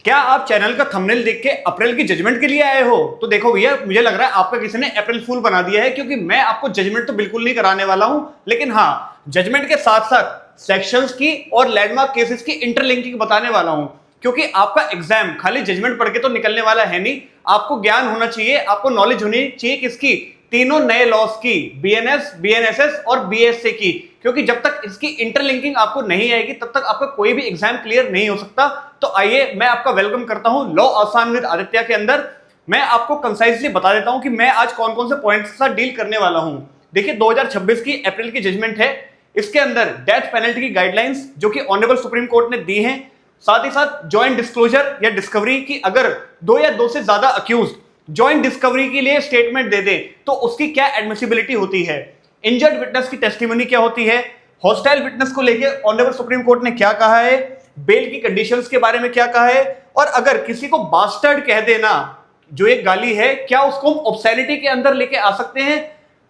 क्या आप चैनल का थंबनेल देख के अप्रैल की जजमेंट के लिए आए हो? तो देखो भैया, मुझे लग रहा है आपका किसी ने अप्रैल फूल बना दिया है, क्योंकि मैं आपको जजमेंट तो बिल्कुल नहीं कराने वाला हूं, लेकिन हाँ, जजमेंट के साथ साथ सेक्शंस की और लैंडमार्क केसेस की इंटरलिंकिंग बताने वाला हूं। क्योंकि आपका एग्जाम खाली जजमेंट पढ़ के तो निकलने वाला है नहीं, आपको ज्ञान होना चाहिए, आपको नॉलेज होनी चाहिए किसकी, तीनों नए लॉस की, बीएनएस, बीएनएसएस और बीएसए की। क्योंकि जब तक इसकी इंटरलिंकिंग आपको नहीं आएगी तब तक आपका कोई भी एग्जाम क्लियर नहीं हो सकता। तो आइए, मैं आपका वेलकम करता हूं लॉ आसान विद आदित्य के अंदर। मैं आपको कंसाइजली बता देता हूं कि मैं आज कौन कौन से पॉइंट्स के साथ डील करने वाला हूं। देखिए, 2026 की अप्रैल की जजमेंट है, इसके अंदर डेथ पेनल्टी की गाइडलाइंस जो कि ऑनरेबल सुप्रीम कोर्ट ने दी हैं, साथ ही साथ ज्वाइंट डिस्क्लोजर या डिस्कवरी की, अगर दो या दो से ज्यादा अक्यूज ज्वाइंट डिस्कवरी के लिए स्टेटमेंट दे दे तो उसकी क्या एडमिसिबिलिटी होती है, इंजर्ड विटनेस की टेस्टिमनी क्या होती है, हॉस्टाइल विटनेस को लेकर ऑनरेबल सुप्रीम कोर्ट ने क्या कहा है, बेल की कंडीशंस के बारे में क्या कहा है, और अगर किसी को बास्टर्ड कह देना जो एक गाली है, क्या उसको हम ऑब्सैनिटी के अंदर लेके आ सकते हैं।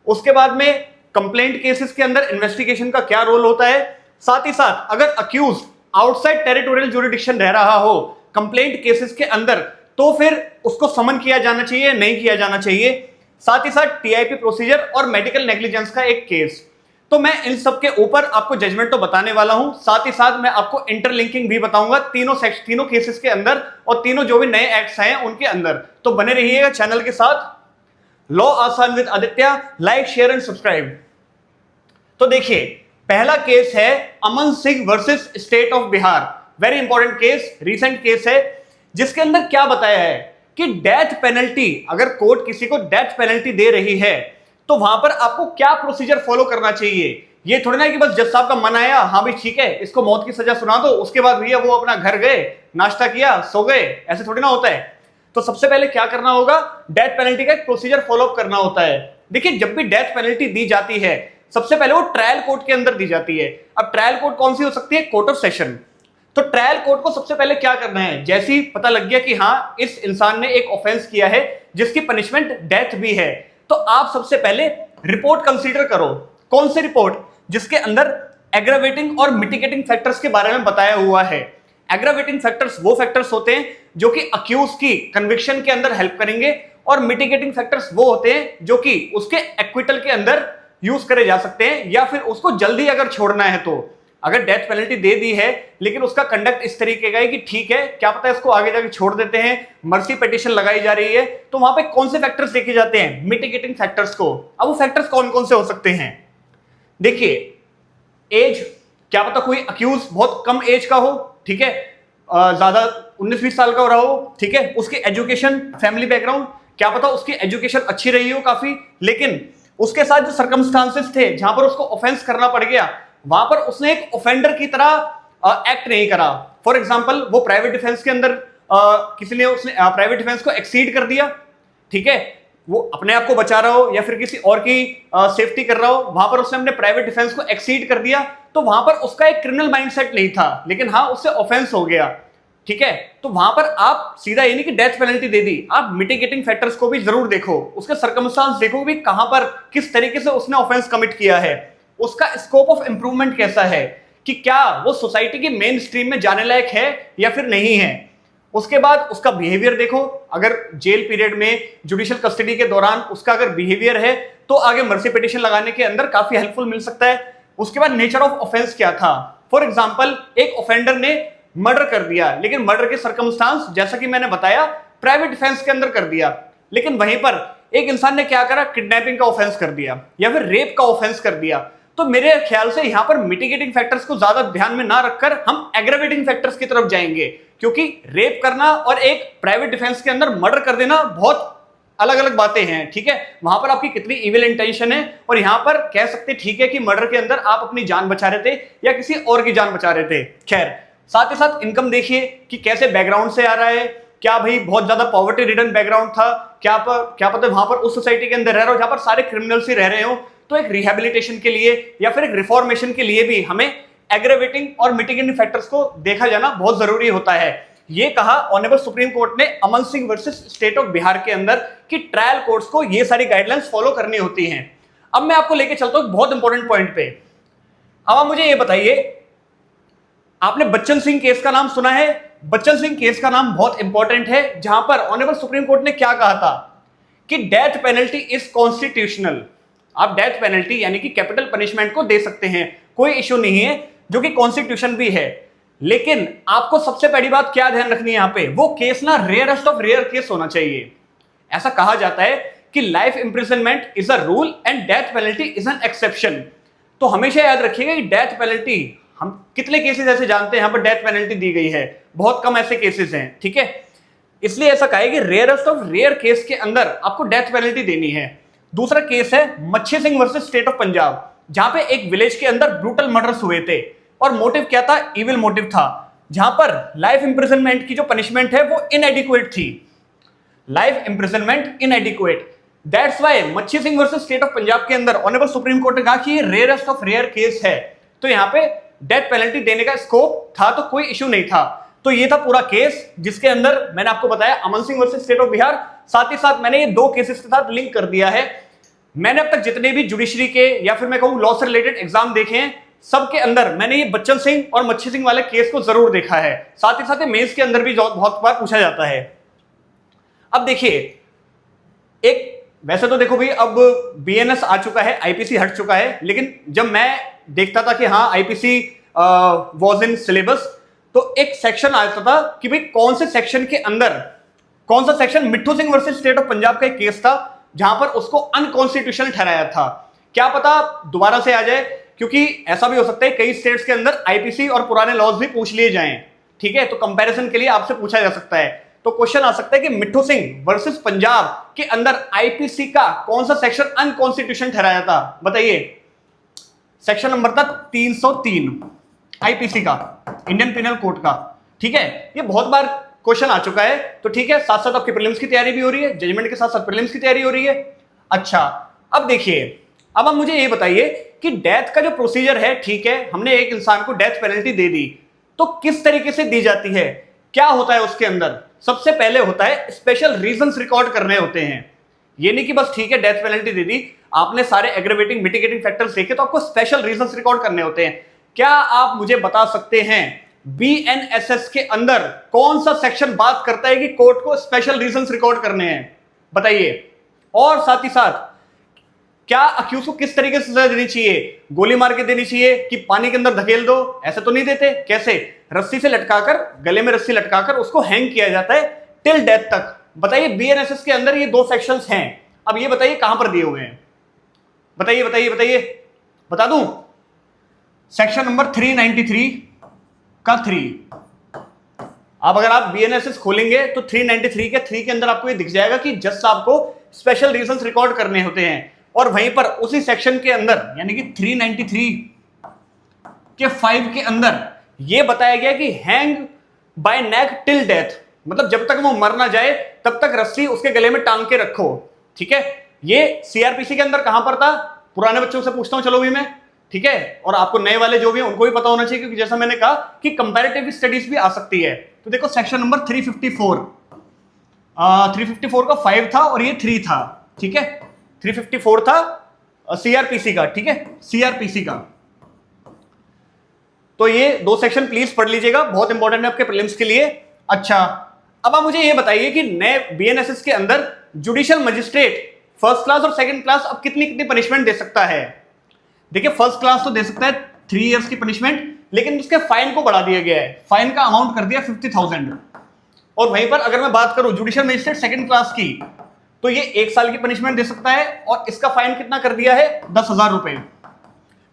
उसके बाद में कंप्लेंट केसेस के अंदर इन्वेस्टिगेशन का क्या रोल होता है। साथ ही साथ अगर अक्यूज आउटसाइड टेरिटोरियल जुरिडिक्शन रह रहा हो कंप्लेंट केसेस के अंदर, तो फिर उसको समन किया जाना चाहिए, नहीं किया जाना चाहिए। साथ ही साथ टीआईपी प्रोसीजर और मेडिकल नेग्लिजेंस का एक केस। तो मैं इन सब के ऊपर आपको जजमेंट तो बताने वाला हूं, साथ ही साथ मैं आपको इंटरलिंकिंग भी बताऊंगा तीनों केसेस के अंदर और तीनों जो भी नए एक्ट्स हैं उनके अंदर। तो बने रहिएगा चैनल के साथ। लॉ आसान with Aditya, like, share and subscribe. तो देखिए, पहला केस है Aman Singh versus state of Bihar. Very important case, recent case है, जिसके अंदर क्या बताया है कि डेथ पेनल्टी, अगर कोर्ट किसी को डेथ पेनल्टी दे रही है तो वहां पर आपको क्या प्रोसीजर फॉलो करना चाहिए। ये थोड़ी ना कि बस जज साहब का मन आया, हाँ भाई ठीक है इसको मौत की सजा सुना दो, उसके बाद भैया वो अपना घर गए, नाश्ता किया, सो गए, ऐसे थोड़ी ना होता है। तो सबसे पहले क्या करना होगा, डेथ पेनल्टी का एक प्रोसीजर फॉलो अप करना होता है। देखिए, जब भी डेथ पेनल्टी दी जाती है सबसे पहले वो ट्रायल कोर्ट के अंदर दी जाती है। अब ट्रायल कोर्ट कौन सी हो सकती है, कोर्ट ऑफ सेशन। तो ट्रायल कोर्ट को सबसे पहले क्या करना है, जैसे ही पता लग गया कि हाँ इस इंसान ने एक ऑफेंस किया है जिसकी पनिशमेंट डेथ भी है, तो आप सबसे पहले रिपोर्ट कंसीडर करो। कौन सी रिपोर्ट, जिसके अंदर एग्रावेटिंग और मिटिगेटिंग फैक्टर्स के बारे में बताया हुआ है। एग्रावेटिंग फैक्टर्स वो फैक्टर्स होते हैं जो कि अक्यूज की कन्विक्शन के अंदर हेल्प करेंगे, और मिटिगेटिंग फैक्टर्स वो होते हैं जो कि उसके एक्विटल के अंदर यूज करे जा सकते हैं, या फिर उसको जल्दी अगर छोड़ना है तो। अगर डेथ पेनल्टी दे दी है लेकिन उसका कंडक्ट इस तरीके का है कि ठीक है, क्या पता है इसको आगे जाके छोड़ देते हैं, मर्सी पिटीशन लगाई जा रही है, तो वहां पे कौन से फैक्टर्स देखे जाते हैं, मिटिगेटिंग फैक्टर्स को। अब वो फैक्टर्स कौन कौन से हो सकते हैं, देखिए, एज, क्या पता कोई अक्यूज बहुत कम एज का हो, ठीक है, ज्यादा 19-20 साल का हो रहा हो, ठीक है, उसकी एजुकेशन, फैमिली बैकग्राउंड, क्या पता उसकी एजुकेशन अच्छी रही हो काफी, लेकिन उसके साथ जो सर्कमस्टांसेस थे जहां पर उसको ऑफेंस करना पड़ गया, वहां पर उसने एक ऑफेंडर की तरह एक्ट नहीं करा। फॉर एग्जांपल, वो प्राइवेट डिफेंस के अंदर किसी ने उसने प्राइवेट डिफेंस को एक्सीड कर दिया, ठीक है, वो अपने आप को बचा रहा हो या फिर किसी और की सेफ्टी कर रहा हो, वहां पर उसने अपने प्राइवेट डिफेंस को एक्सीड कर दिया, तो वहां पर उसका एक क्रिमिनल माइंडसेट नहीं था, लेकिन हाँ उससे ऑफेंस हो गया, ठीक है। तो वहां पर आप सीधा ये नहीं कि डेथ पेनल्टी दे दी, आप मिटिगेटिंग फैक्टर्स को भी जरूर देखो, उसके सर्कमस्टांस देखो भी कहां पर किस तरीके से उसने ऑफेंस कमिट किया है, उसका स्कोप ऑफ इंप्रूवमेंट कैसा है, कि क्या वो सोसाइटी की मेन स्ट्रीम में जाने लायक है या फिर नहीं है। उसके बाद उसका बिहेवियर देखो, अगर जेल पीरियड में जुडिशियल कस्टडी के दौरान उसका अगर बिहेवियर है तो आगे मर्सी पिटीशन लगाने के अंदर काफी हेल्पफुल मिल सकता है। उसके बाद नेचर ऑफ ऑफेंस क्या था, फॉर एग्जांपल एक ऑफेंडर ने मर्डर कर दिया, लेकिन मर्डर के सर्कमस्टांस जैसा कि मैंने बताया प्राइवेट डिफेंस के अंदर कर दिया, लेकिन वहीं पर एक इंसान ने क्या करा, किडनैपिंग का ऑफेंस कर दिया या फिर रेप का ऑफेंस कर दिया। तो मेरे ख्याल से यहां पर मिटिगेटिंग फैक्टर्स को ज्यादा ध्यान में ना रखकर हम एग्रावेटिंग फैक्टर्स की तरफ जाएंगे, क्योंकि रेप करना और एक प्राइवेट डिफेंस के अंदर मर्डर कर देना बहुत अलग अलग बातें हैं, ठीक है। वहां पर आपकी कितनी इविल इंटेंशन है, और यहां पर कह सकते ठीक है कि मर्डर के अंदर आप अपनी जान बचा रहे थे या किसी और की जान बचा रहे थे। खैर, साथ ही साथ इनकम देखिए कि कैसे बैकग्राउंड से आ रहा है, क्या भाई बहुत ज्यादा पॉवर्टी रिडन बैकग्राउंड था, क्या पता वहां पर उस सोसाइटी के अंदर रह रहे हो जहां पर सारे क्रिमिनल्स ही रह रहे हो, तो एक रिहेबिलिटेशन के लिए या फिर एक रिफॉर्मेशन के लिए भी हमें एग्रेवेटिंग और मिटिगेटिंग फैक्टर्स को देखा जाना बहुत जरूरी होता है। ये कहा ऑनरेबल सुप्रीम कोर्ट ने Aman Singh versus state of Bihar के अंदर कि ट्रायल कोर्ट्स को ये सारी गाइडलाइंस फॉलो करनी होती हैं। अब मैं आपको लेके चलता हूं बहुत इंपॉर्टेंट पॉइंट पे। अब आप मुझे ये बताइए, आपने बच्चन सिंह केस का नाम सुना है? बच्चन सिंह केस का नाम बहुत इंपॉर्टेंट है, जहां पर ऑनरेबल सुप्रीम कोर्ट ने क्या कहा था कि डेथ पेनल्टी इज कॉन्स्टिट्यूशनल। आप डेथ पेनल्टी यानी कि कैपिटल पनिशमेंट को दे सकते हैं, कोई इश्यू नहीं है, जो कि कॉन्स्टिट्यूशन भी है। लेकिन आपको सबसे पहली बात क्या ध्यान रखनी है यहां पे, वो केस ना रेयरेस्ट ऑफ रेयर केस होना चाहिए। ऐसा कहा जाता है कि life imprisonment is a rule and death penalty is an exception. तो हमेशा याद रखिएगा कि डेथ पेनल्टी, हम कितने केसेस ऐसे जानते हैं यहां पर डेथ पेनल्टी दी गई है, बहुत कम ऐसे केसेस हैं, ठीक है। इसलिए ऐसा कहा है कि रेयरेस्ट ऑफ रेयर केस के अंदर आपको डेथ पेनल्टी देनी है। दूसरा केस है मच्छी Singh versus state of Punjab, जहां पे एक विलेज के अंदर ब्रूटल मर्डर्स हुए थे और मोटिव क्या था, इविल मोटिव था, जहां पर लाइफ इंप्रिजनमेंट की जो पनिशमेंट है वो इनएडिक्वेट थी, life imprisonment inadequate. That's why Machhi Singh versus state of Punjab के अंदर ऑनरेबल सुप्रीम कोर्ट ने कहा कि ये रेयरेस्ट ऑफ रेयर केस है, तो यहां पे डेथ पेनल्टी देने का स्कोप था, तो कोई इश्यू नहीं था। तो ये था पूरा केस, जिसके अंदर मैंने आपको बताया Aman Singh versus state of Bihar, साथ ही साथ मैंने ये दो केसेस के साथ लिंक कर दिया है। मैंने अब तक जितने भी जुडिशरी के या फिर मैं कहूं लॉ से रिलेटेड एग्जाम देखे हैं, सबके अंदर मैंने ये बच्चन सिंह और मच्छी सिंह वाले केस को जरूर देखा है, साथ ही साथ मेंस के अंदर भी बहुत बार पूछा जाता है। अब देखिए, एक वैसे तो देखो भाई, अब बीएनएस आ चुका है, आईपीसी हट चुका है, लेकिन जब मैं देखता था कि हाँ आईपीसी वाज इन सिलेबस, तो एक सेक्शन आता था कि भाई कौन से सेक्शन के अंदर, कौन सा section, Mitthu Singh versus state of Punjab का एक केस था जहां पर उसको अनकॉन्स्टिट्यूशनल ठहराया था। क्या पता दोबारा से आ जाए, क्योंकि ऐसा भी हो सकता है कई स्टेट्स के अंदर आईपीसी और पुराने लॉज भी पूछ लिए जाएं, ठीक है, तो कंपैरिजन के लिए आपसे पूछा जा सकता है। तो क्वेश्चन आ सकता है कि मिट्ठू सिंह वर्सेस पंजाब के अंदर आईपीसी का कौन सा सेक्शन अनकॉन्स्टिट्यूशनल ठहराया था, बताइए। सेक्शन नंबर था 303 आईपीसी का, इंडियन पिनल कोड का, ठीक है। ये बहुत बार क्वेश्चन आ चुका है, तो ठीक है, साथ साथ आपकी प्रीलिम्स की तैयारी भी हो रही है, जजमेंट के साथ साथ प्रीलिम्स की तैयारी हो रही है। अच्छा, अब देखिए, अब आप मुझे ये बताइए कि डेथ का जो प्रोसीजर है, ठीक है, हमने एक इंसान को डेथ पेनल्टी दे दी, तो किस तरीके से दी जाती है, क्या होता है उसके अंदर। सबसे पहले होता है स्पेशल रीजंस रिकॉर्ड करने होते हैं। ये नहीं कि बस ठीक है डेथ पेनल्टी दे दी, आपने सारे एग्रेवेटिंग मिटिगेटिंग फैक्टर्स देखे, तो आपको स्पेशल रीजंस रिकॉर्ड करने होते हैं। क्या आप मुझे बता सकते हैं बीएनएसएस के अंदर कौन सा सेक्शन बात करता है कि कोर्ट को स्पेशल रीजंस रिकॉर्ड करने हैं, बताइए। और साथ ही साथ क्या अक्यूज को किस तरीके से सजा देनी चाहिए, गोली मार के देनी चाहिए कि पानी के अंदर धकेल दो, ऐसे तो नहीं देते, कैसे, रस्सी से लटकाकर, गले में रस्सी लटकाकर उसको हैंग किया जाता है टिल डेथ तक। बताइए, बीएनएसएस के अंदर ये दो सेक्शंस हैं। अब ये बताइए कहां पर दिए हुए हैं, बताइए बताइए बताइए, बता दूं, सेक्शन नंबर 393 का 3। अब अगर आप बीएनएसएस खोलेंगे तो 393 के 3 के अंदर आपको ये दिख जाएगा कि जज साहब को स्पेशल रीजंस रिकॉर्ड करने होते हैं, और वहीं पर उसी सेक्शन के अंदर यानी कि 393 के 5 के अंदर ये बताया गया कि हैंग बाय नेक टिल डेथ, मतलब जब तक वो मर ना जाए तब तक रस्सी उसके गले में टांग के रखो, ठीक है। ये सीआरपीसी के अंदर कहां पर था, पुराने बच्चों से पूछता हूं चलो भी मैं, ठीक है, और आपको नए वाले जो भी हैं उनको भी पता होना चाहिए, क्योंकि जैसा मैंने कहा कि कंपैरेटिव स्टडीज भी आ सकती है। तो देखो सेक्शन नंबर 354 का 5 था और ये 3 था, ठीक है, 354 था सीआरपीसी का, ठीक है, सीआरपीसी का। तो ये दो सेक्शन प्लीज पढ़ लीजिएगा, बहुत इंपॉर्टेंट है आपके प्रीलिम्स के लिए। अच्छा, अब आप मुझे ये बताइए कि नए बीएनएसएस के अंदर जुडिशियल मजिस्ट्रेट फर्स्ट क्लास और सेकंड क्लास अब कितनी कितनी पनिशमेंट दे सकता है। देखिए, फर्स्ट क्लास तो दे सकता है 3 इयर्स की पनिशमेंट, लेकिन उसके फाइन को बढ़ा दिया गया है, फाइन का अमाउंट कर दिया 50,000। और वहीं पर अगर मैं बात करूं जुडिशियल मजिस्ट्रेट सेकंड क्लास की, तो ये 1 साल की पनिशमेंट दे सकता है, और इसका फाइन कितना कर दिया है, 10,000 रुपए।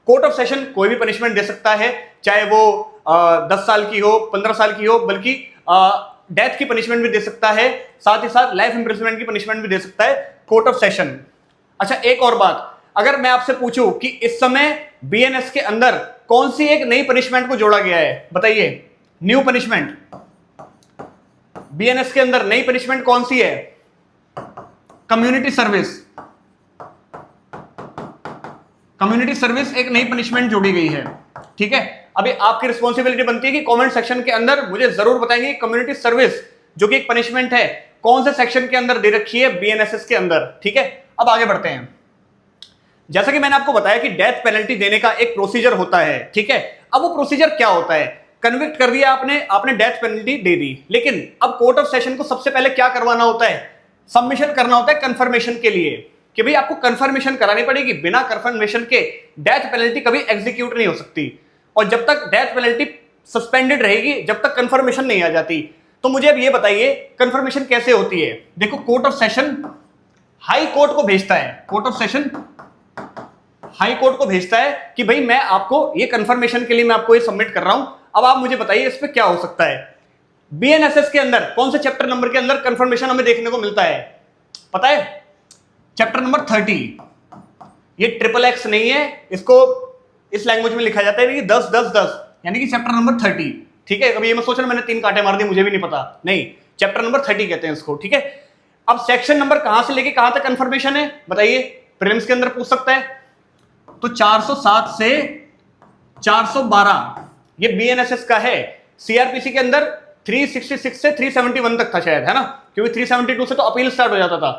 कोर्ट ऑफ सेशन कोई भी पनिशमेंट दे सकता है, चाहे वो 10 साल की हो, 15 साल की हो, बल्कि डेथ की पनिशमेंट भी दे सकता है, साथ ही साथ लाइफ इंप्रिजनमेंट की पनिशमेंट भी दे सकता है कोर्ट ऑफ सेशन। अच्छा, एक और बात, अगर मैं आपसे पूछूं कि इस समय बीएनएस के अंदर कौन सी एक नई पनिशमेंट को जोड़ा गया है, बताइए, न्यू पनिशमेंट, बीएनएस के अंदर नई पनिशमेंट कौन सी है, कम्युनिटी सर्विस। कम्युनिटी सर्विस एक नई पनिशमेंट जोड़ी गई है, ठीक है। अभी आपकी रिस्पॉन्सिबिलिटी बनती है कि कमेंट सेक्शन के अंदर मुझे जरूर बताएंगे कम्युनिटी सर्विस जो कि एक पनिशमेंट है कौन से सेक्शन के अंदर दे रखी है बीएनएसएस के अंदर, ठीक है। अब आगे बढ़ते हैं। जैसा कि मैंने आपको बताया कि डेथ पेनल्टी देने का एक प्रोसीजर होता है, ठीक है। अब वो प्रोसीजर क्या होता है, कन्विक्ट कर दिया आपने, आपने डेथ पेनल्टी दे दी, लेकिन अब कोर्ट ऑफ सेशन को सबसे पहले क्या करवाना होता है, सबमिशन करना होता है कंफर्मेशन के लिए कि भाई आपको कंफर्मेशन करानी पड़ेगी, बिना कंफर्मेशन के डेथ पेनल्टी कभी एग्जीक्यूट नहीं हो सकती। और जब तक डेथ पेनल्टी सस्पेंडेड रहेगी, जब तक कंफर्मेशन नहीं आ जाती। तो मुझे अब ये बताइए कंफर्मेशन कैसे होती है। देखो, court of session high court को भेजता है, court of session high court को भेजता है कि भाई मैं आपको ये कंफर्मेशन के लिए मैं आपको ये सबमिट कर रहा हूं। अब आप मुझे बताइए इस पे क्या हो सकता है। बीएनएसएस के अंदर कौन से चैप्टर नंबर के अंदर कंफर्मेशन हमें देखने को मिलता है, पता है? Chapter number 30। ये ट्रिपल एक्स नहीं है, इसको इस लैंग्वेज में लिखा जाता है 10 10 10, यानी कि चैप्टर नंबर 30। ठीक है, अभी ये मैं सोच रहा मैंने 3 कांटे मार दिए, मुझे भी नहीं पता, नहीं, चैप्टर नंबर 30 कहते हैं इसको। ठीक है, अब सेक्शन नंबर कहां से लेके कहां तक कंफर्मेशन है बताइए, प्रीलिम्स के अंदर पूछ सकता है। तो 407 से 412 ये बीएनएसएस का है। सीआरपीसी के अंदर 366 से 371 तक था शायद, है ना, क्योंकि 372 से तो अपील स्टार्ट हो जाता था।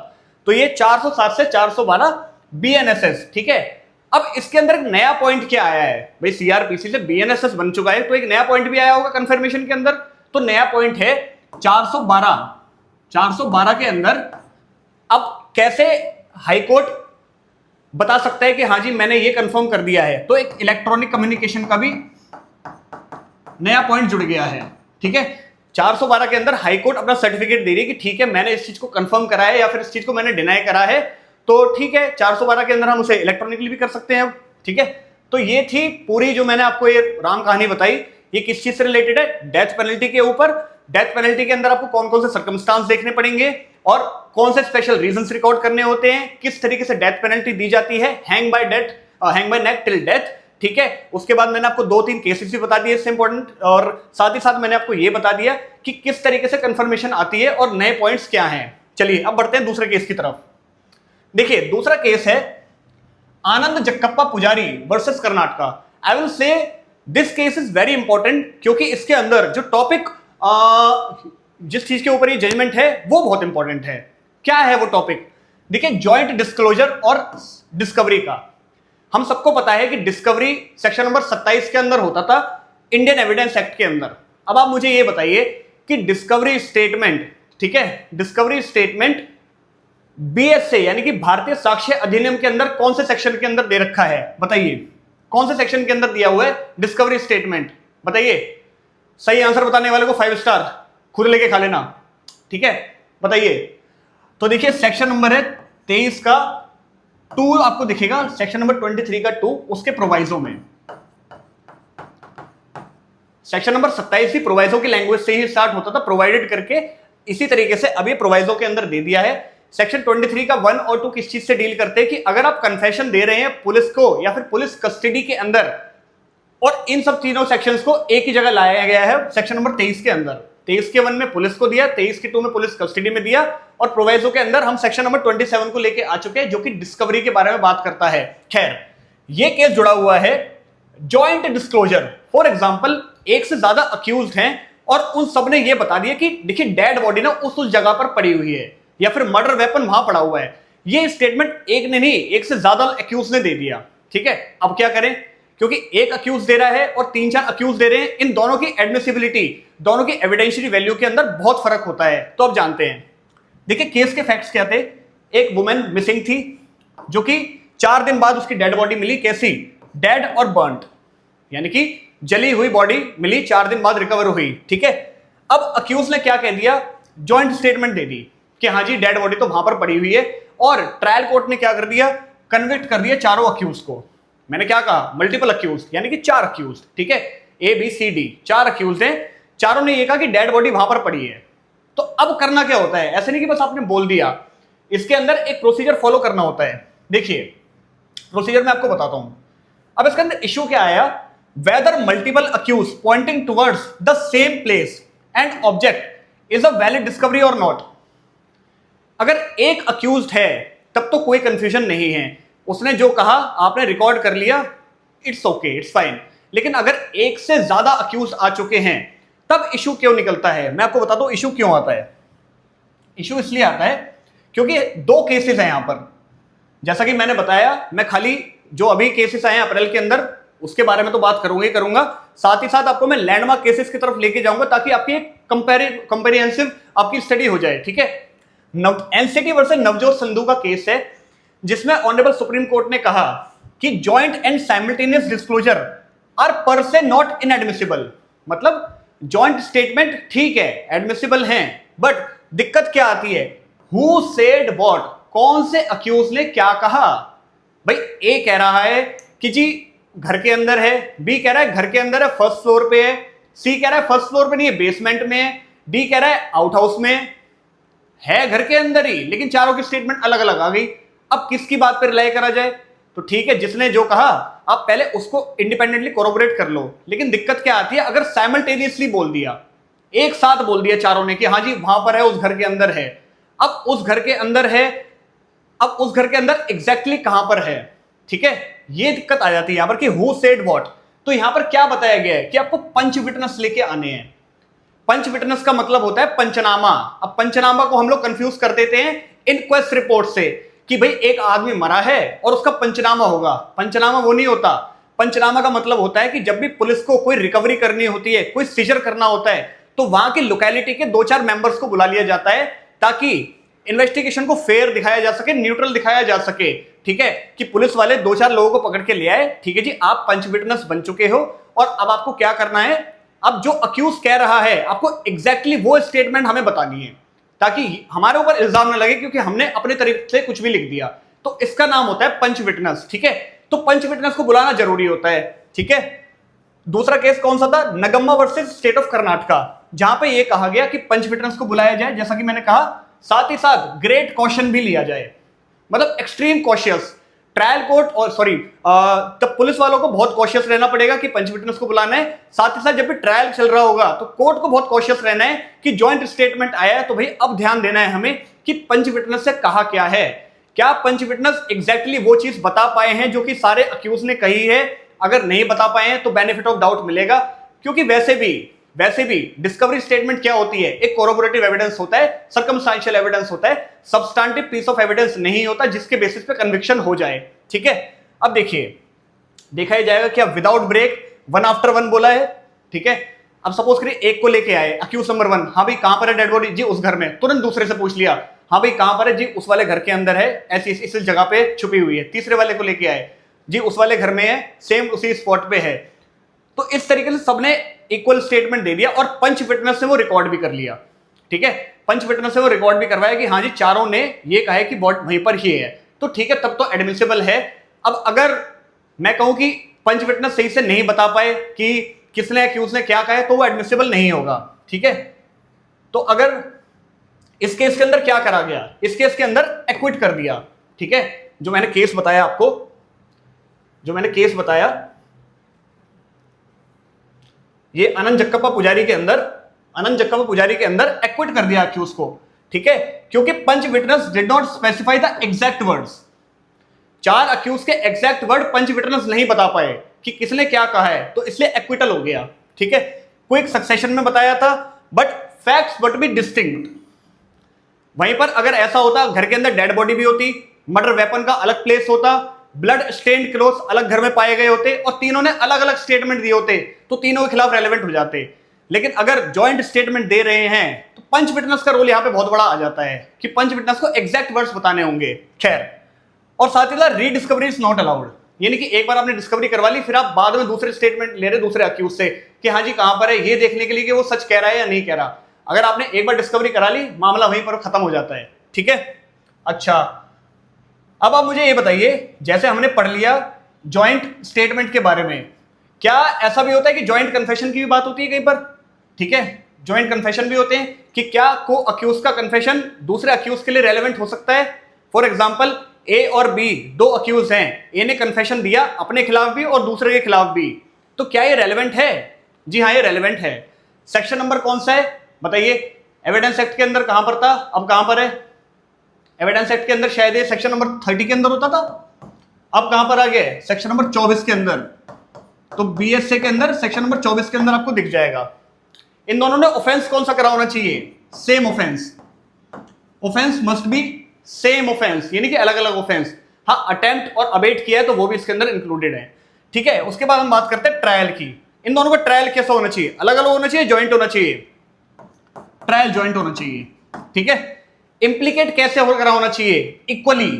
तो ये 407 से 412 बीएनएसएस। ठीक है, अब इसके अंदर एक नया पॉइंट क्या आया है भाई, सीआरपीसी से बीएनएसएस बन चुका है तो एक नया पॉइंट भी आया होगा कंफर्मेशन के अंदर। तो नया पॉइंट है 412 के अंदर। अब कैसे हाईकोर्ट बता सकता है कि हाँ जी मैंने ये कंफर्म कर दिया है, तो एक इलेक्ट्रॉनिक कम्युनिकेशन का भी नया पॉइंट जुड़ गया है। ठीक है, 412 के अंदर हाईकोर्ट अपना सर्टिफिकेट दे रही है कि ठीक है मैंने इस चीज को कंफर्म करा है या फिर इस चीज को मैंने डिनाई करा है, तो ठीक है 412 के अंदर हम उसे इलेक्ट्रॉनिकली भी कर सकते हैं। ठीक है, तो ये थी पूरी जो मैंने आपको ये राम कहानी बताई। ये किस चीज से रिलेटेड है, डेथ पेनल्टी के ऊपर। डेथ पेनल्टी के अंदर आपको कौन कौन से सर्कमस्टांस देखने पड़ेंगे और कौन से स्पेशल रीजंस रिकॉर्ड करने होते हैं, किस तरीके से डेथ पेनल्टी दी जाती है, हैंग बाय नेक टिल डेथ। ठीक है, उसके बाद मैंने आपको 2-3 केसेस भी बता दिए इससे इंपॉर्टेंट, और साथ ही साथ मैंने आपको ये बता दिया कि किस तरीके से कंफर्मेशन आती है और नए पॉइंट्स क्या हैं। चलिए अब बढ़ते हैं दूसरे केस की तरफ। देखिए, दूसरा केस है आनंद जक्कप्पा पुजारी versus Karnataka. I will say this case is very important, क्योंकि इसके अंदर जो टॉपिक जिस चीज के ऊपर ये जजमेंट है वो बहुत इंपॉर्टेंट है। क्या है वो टॉपिक? देखिए, जॉइंट डिस्क्लोजर और डिस्कवरी का। हम सबको पता है कि डिस्कवरी सेक्शन नंबर 27 के अंदर होता था इंडियन एविडेंस एक्ट के अंदर। अब आप मुझे ये बताइए कि डिस्कवरी स्टेटमेंट, ठीक है, डिस्कवरी स्टेटमेंट बीएसए यानी कि भारतीय साक्ष्य अधिनियम के अंदर कौन से सेक्शन के अंदर दे रखा है बताइए, कौन से सेक्शन के अंदर दिया हुआ है डिस्कवरी स्टेटमेंट बताइए। सही आंसर बताने वाले को 5 स्टार खुद लेके खा लेना। ठीक है, बताइए। तो देखिए, सेक्शन नंबर है 23 का 2 आपको दिखेगा, सेक्शन नंबर 23 का 2 उसके प्रोवाइजो में। सेक्शन नंबर 27 ही प्रोवाइजो की लैंग्वेज से ही स्टार्ट होता था, प्रोवाइडेड करके इसी तरीके से अभी प्रोवाइजो के अंदर दे दिया है। सेक्शन 23 का 1 और 2 किस चीज से डील करते हैं कि अगर आप कन्फेशन दे रहे हैं पुलिस को या फिर पुलिस कस्टडी के अंदर, और इन सब तीनों सेक्शंस को एक ही जगह लाया गया है सेक्शन नंबर 23 के अंदर। 23 के 1 में पुलिस को दिया, 23 के 2 में पुलिस कस्टडी में दिया, और प्रोवाइजो के अंदर हम सेक्शन नंबर 27 को लेके आ चुके हैं जो कि डिस्कवरी के बारे में बात करता है। खैर, ये केस जुड़ा हुआ है जॉइंट डिस्क्लोजर। फॉर एग्जांपल, एक से ज्यादा अक्यूज्ड हैं और उन सब ने ये बता दिया कि देखिए डेड बॉडी ना उस जगह पर पड़ी हुई है या फिर मर्डर वेपन वहां पड़ा हुआ है। ये स्टेटमेंट एक ने नहीं, एक से ज्यादा अक्यूज ने दे दिया। ठीक है, अब क्या करें, क्योंकि एक अक्यूज दे रहा है और 3-4 अक्यूज दे रहे हैं, इन दोनों की एडमिसिबिलिटी, दोनों की एविडेंशियरी वैल्यू के अंदर बहुत फर्क होता है। तो अब जानते हैं। देखिए, केस के फैक्ट्स क्या थे। एक वुमेन मिसिंग थी जो कि 4 दिन बाद उसकी डेड बॉडी मिली। कैसी? डेड और बर्न्ड, यानी कि जली हुई बॉडी मिली, 4 दिन बाद रिकवर हुई। ठीक है, अब अक्यूज ने क्या कह दिया, जॉइंट स्टेटमेंट दे दी कि हाँ जी डेड बॉडी तो वहां पर पड़ी हुई है, और ट्रायल कोर्ट ने क्या कर दिया, कन्विक्ट कर दिया चारों अक्यूज को। मैंने क्या कहा, मल्टीपल अक्यूज, यानी कि 4 अक्यूज। ठीक है, ABCD 4 अक्यूज हैं, चारों ने ये कहा कि डेड बॉडी वहां पर पड़ी है। तो अब करना क्या होता है, ऐसे नहीं कि बस आपने बोल दिया, इसके अंदर एक प्रोसीजर फॉलो करना होता है। देखिए, प्रोसीजर मैं आपको बताता हूं। अब इसके अंदर इश्यू क्या आया, whether multiple accused pointing towards the same place and object is a valid discovery और नॉट। अगर एक अक्यूज्ड है तब तो कोई कंफ्यूजन नहीं है, उसने जो कहा आपने रिकॉर्ड कर लिया, इट्स ओके, इट्स फाइन। लेकिन अगर एक से ज्यादा अक्यूज आ चुके हैं तब इशू क्यों निकलता है, मैं आपको बताता हूं इशू क्यों आता है। इशू इसलिए आता है क्योंकि 2 केसेस हैं यहां पर। जैसा कि मैंने बताया, मैं खाली जो अभी केसेस आए हैं अप्रैल के अंदर उसके बारे में तो बात करूंगा ही करूंगा, साथ ही साथ आपको मैं लैंडमार्क केसेस की तरफ लेके जाऊंगा ताकि आपकी एक कंपेरिहेंसिव आपकी स्टडी हो जाए। ठीक है, एनसीटी वर्सेस नवजोत संधू का केस है जिसमें ऑनरेबल सुप्रीम कोर्ट ने कहा कि joint and simultaneous disclosure are per se not inadmissible. मतलब जॉइंट स्टेटमेंट ठीक है, एडमिसिबल हैं, बट दिक्कत क्या आती है, हु सेड व्हाट, कौन से अक्यूज ने क्या कहा। भाई ए कह रहा है कि जी घर के अंदर है, बी कह रहा है घर के अंदर है, फर्स्ट फ्लोर पे है, सी कह रहा है फर्स्ट फ्लोर पे नहीं है बेसमेंट में है, डी कह रहा है आउट हाउस में है, घर के अंदर ही, लेकिन चारों की स्टेटमेंट अलग अलग आ गई। अब किसकी बात पर रिलाई करा जाए? तो ठीक है, जिसने जो कहा आप पहले उसको इंडिपेंडेंटली कोरोबोरेट कर लो, लेकिन दिक्कत क्या आती है अगर साइमल्टेनियसली बोल दिया, एक साथ बोल दिया चारों ने कि हाँ जी वहां पर है, उस घर के अंदर है। अब उस घर के अंदर है, अब उस घर के अंदर एग्जैक्टली कहां पर है, ठीक है, ये दिक्कत आ जाती है यहां पर कि हु सेड व्हाट। तो यहां पर क्या बताया गया है कि आपको पंच विटनेस लेके आने हैं। पंच विटनेस का मतलब होता है पंचनामा। अब पंचनामा को हम लोग कंफ्यूज कर देते हैं इनक्वेस्ट रिपोर्ट से कि भाई एक आदमी मरा है और उसका पंचनामा होगा। पंचनामा वो नहीं होता। पंचनामा का मतलब होता है कि जब भी पुलिस को कोई रिकवरी करनी होती है, कोई सीजर करना होता है, तो वहां की लोकेलिटी के 2-4 मेंबर्स को बुला लिया जाता है ताकि इन्वेस्टिगेशन को फेयर दिखाया जा सके, न्यूट्रल दिखाया जा सके। ठीक है, कि पुलिस वाले 2-4 लोगों को पकड़ के ले आए, ठीक है जी आप पंच विटनेस बन चुके हो और अब आपको क्या करना है, अब जो अक्यूज कह रहा है आपको एग्जैक्टली वो स्टेटमेंट हमें बतानी है ताकि हमारे ऊपर इल्जाम न लगे क्योंकि हमने अपने तरीके से कुछ भी लिख दिया। तो इसका नाम होता है पंच विटनेस। ठीक है, तो पंच विटनेस को बुलाना जरूरी होता है। ठीक है, दूसरा केस कौन सा था, Nagamma versus state of Karnataka, जहां पे ये कहा गया कि पंच विटनेस को बुलाया जाए, जैसा कि मैंने कहा, साथ ही साथ ग्रेट कॉशन भी लिया जाए, मतलब एक्सट्रीम कॉशियस। ट्रायल कोर्ट और तब पुलिस वालों को बहुत कॉशियस रहना पड़ेगा कि पंच विटनेस को बुलाना है। साथ ही साथ जब भी ट्रायल चल रहा होगा तो कोर्ट को बहुत कॉशियस रहना है कि जॉइंट स्टेटमेंट आया है तो भाई अब ध्यान देना है हमें कि पंच विटनेस से कहा क्या है, क्या पंच विटनेस एग्जैक्टली वो चीज बता पाए हैं जो कि सारे अक्यूज ने कही है। अगर नहीं बता पाए हैं तो बेनिफिट ऑफ डाउट मिलेगा, क्योंकि वैसे भी डिस्कवरी स्टेटमेंट क्या होती है, एक कोरोबोरेटिव एविडेंस होता है, सर्कमस्टेंशियल एविडेंस होता है, सब्सटैंटिव पीस ऑफ एविडेंस नहीं होता जिसके बेसिस पे कन्विक्शन हो जाए। ठीक है, अब देखिए देखा ही जाएगा कि अब विदाउट ब्रेक 1 आफ्टर 1 बोला है। ठीक है, अब सपोज करिए एक को लेके आए अक्यूज नंबर 1, हाँ भाई कहां पर है डेड बॉडी, जी उस घर में, तुरंत दूसरे से पूछ लिया, हाँ भाई कहां पर है, जी उस वाले घर के अंदर है, ऐसी इस जगह पे छुपी हुई है। तीसरे वाले को लेके आए, जी उस वाले घर में है, सेम उसी स्पॉट पे है। तो इस तरीके से सबने इक्वल स्टेटमेंट दे दिया और पंच विटनेस से वो रिकॉर्ड भी कर लिया। ठीक है, पंच विटनेस से वो रिकॉर्ड भी करवाया कि हाँ जी चारों ने ये कहा है कि वहीं पर ही है, तो ठीक है तब तो एडमिसिबल है। अब अगर मैं कहूं कि पंच विटनेस सही से नहीं बता पाए कि किसने अक्यूज ने क्या कहा है तो वो एडमिसिबल नहीं होगा। ठीक है, तो अगर इस केस के अंदर क्या करा गया, इस केस के अंदर एक्विट कर दिया। ठीक है, जो मैंने केस बताया आपको, जो मैंने केस बताया ये अनंत जक्कप्पा पुजारी के अंदर एक्विट कर दिया अक्यूज को। ठीक है, क्योंकि panch witness did not specify the exact words. 4 accused के एग्जैक्ट वर्ड पंच विटनेस नहीं बता पाए कि किसने क्या कहा है, तो इसलिए एक्विटल हो गया। ठीक है, क्विक सक्सेशन में बताया था, but facts but be distinct. वहीं पर अगर ऐसा होता घर के अंदर डेड बॉडी भी होती, मर्डर वेपन का अलग प्लेस होता, ब्लड स्टेन्ड क्लोथ्स अलग घर में पाए गए होते और तीनों ने अलग अलग स्टेटमेंट दिए होते तो तीनों के खिलाफ रेलेवेंट हो जाते। लेकिन अगर जॉइंट स्टेटमेंट दे रहे हैं तो पंच विटनेस का रोल यहां पे बहुत बड़ा आ जाता है कि पंच विटनेस को एग्जैक्ट वर्ड्स बताने होंगे। खैर, और साथ ही साथ रीडिस्कवरी इज नॉट अलाउड, यानी कि एक बार आपने डिस्कवरी करवा ली फिर आप बाद में दूसरे स्टेटमेंट ले रहे दूसरे अक्यूज से कि हाँ जी कहां पर है, ये देखने के लिए कि वो सच कह रहा है या नहीं कह रहा। अगर आपने एक बार डिस्कवरी करा ली मामला वहीं पर खत्म हो जाता है। ठीक है, अच्छा अब आप मुझे ये बताइए, जैसे हमने पढ़ लिया जॉइंट स्टेटमेंट के बारे में, क्या ऐसा भी होता है कि जॉइंट कन्फेशन की भी बात होती है कहीं पर? ठीक है, जॉइंट कन्फेशन भी होते हैं कि क्या को अक्यूज का कन्फेशन दूसरे अक्यूज के लिए रेलेवेंट हो सकता है। फॉर एग्जाम्पल ए और बी 2 अक्यूज हैं, ए ने कन्फेशन दिया अपने खिलाफ भी और दूसरे के खिलाफ भी, तो क्या ये रेलेवेंट है? जी हाँ, ये रेलेवेंट है। सेक्शन नंबर कौन सा है बताइए? एविडेंस एक्ट के अंदर कहां पर था, अब कहां पर है? एविडेंस एक्ट के अंदर शायद ये सेक्शन नंबर 30 के अंदर होता था, अब कहां पर आ गए? सेक्शन नंबर 24 के अंदर। तो बीएसए के अंदर सेक्शन नंबर 24 के अंदर आपको दिख जाएगा। इन दोनों ने ऑफेंस कौन सा करा होना चाहिए? Same offence. Offence must be same offence, यानी कि अलग अलग ऑफेंस। हाँ, अटेम्प्ट और अबेट किया है तो वो भी इसके अंदर इंक्लूडेड है। ठीक है। उसके बाद हम बात करते हैं ट्रायल की। इन दोनों का ट्रायल कैसा होना चाहिए? अलग अलग होना चाहिए, ज्वाइंट होना चाहिए? ट्रायल ज्वाइंट होना चाहिए, ठीक है। इंप्लीकेट कैसे होना चाहिए? इक्वली,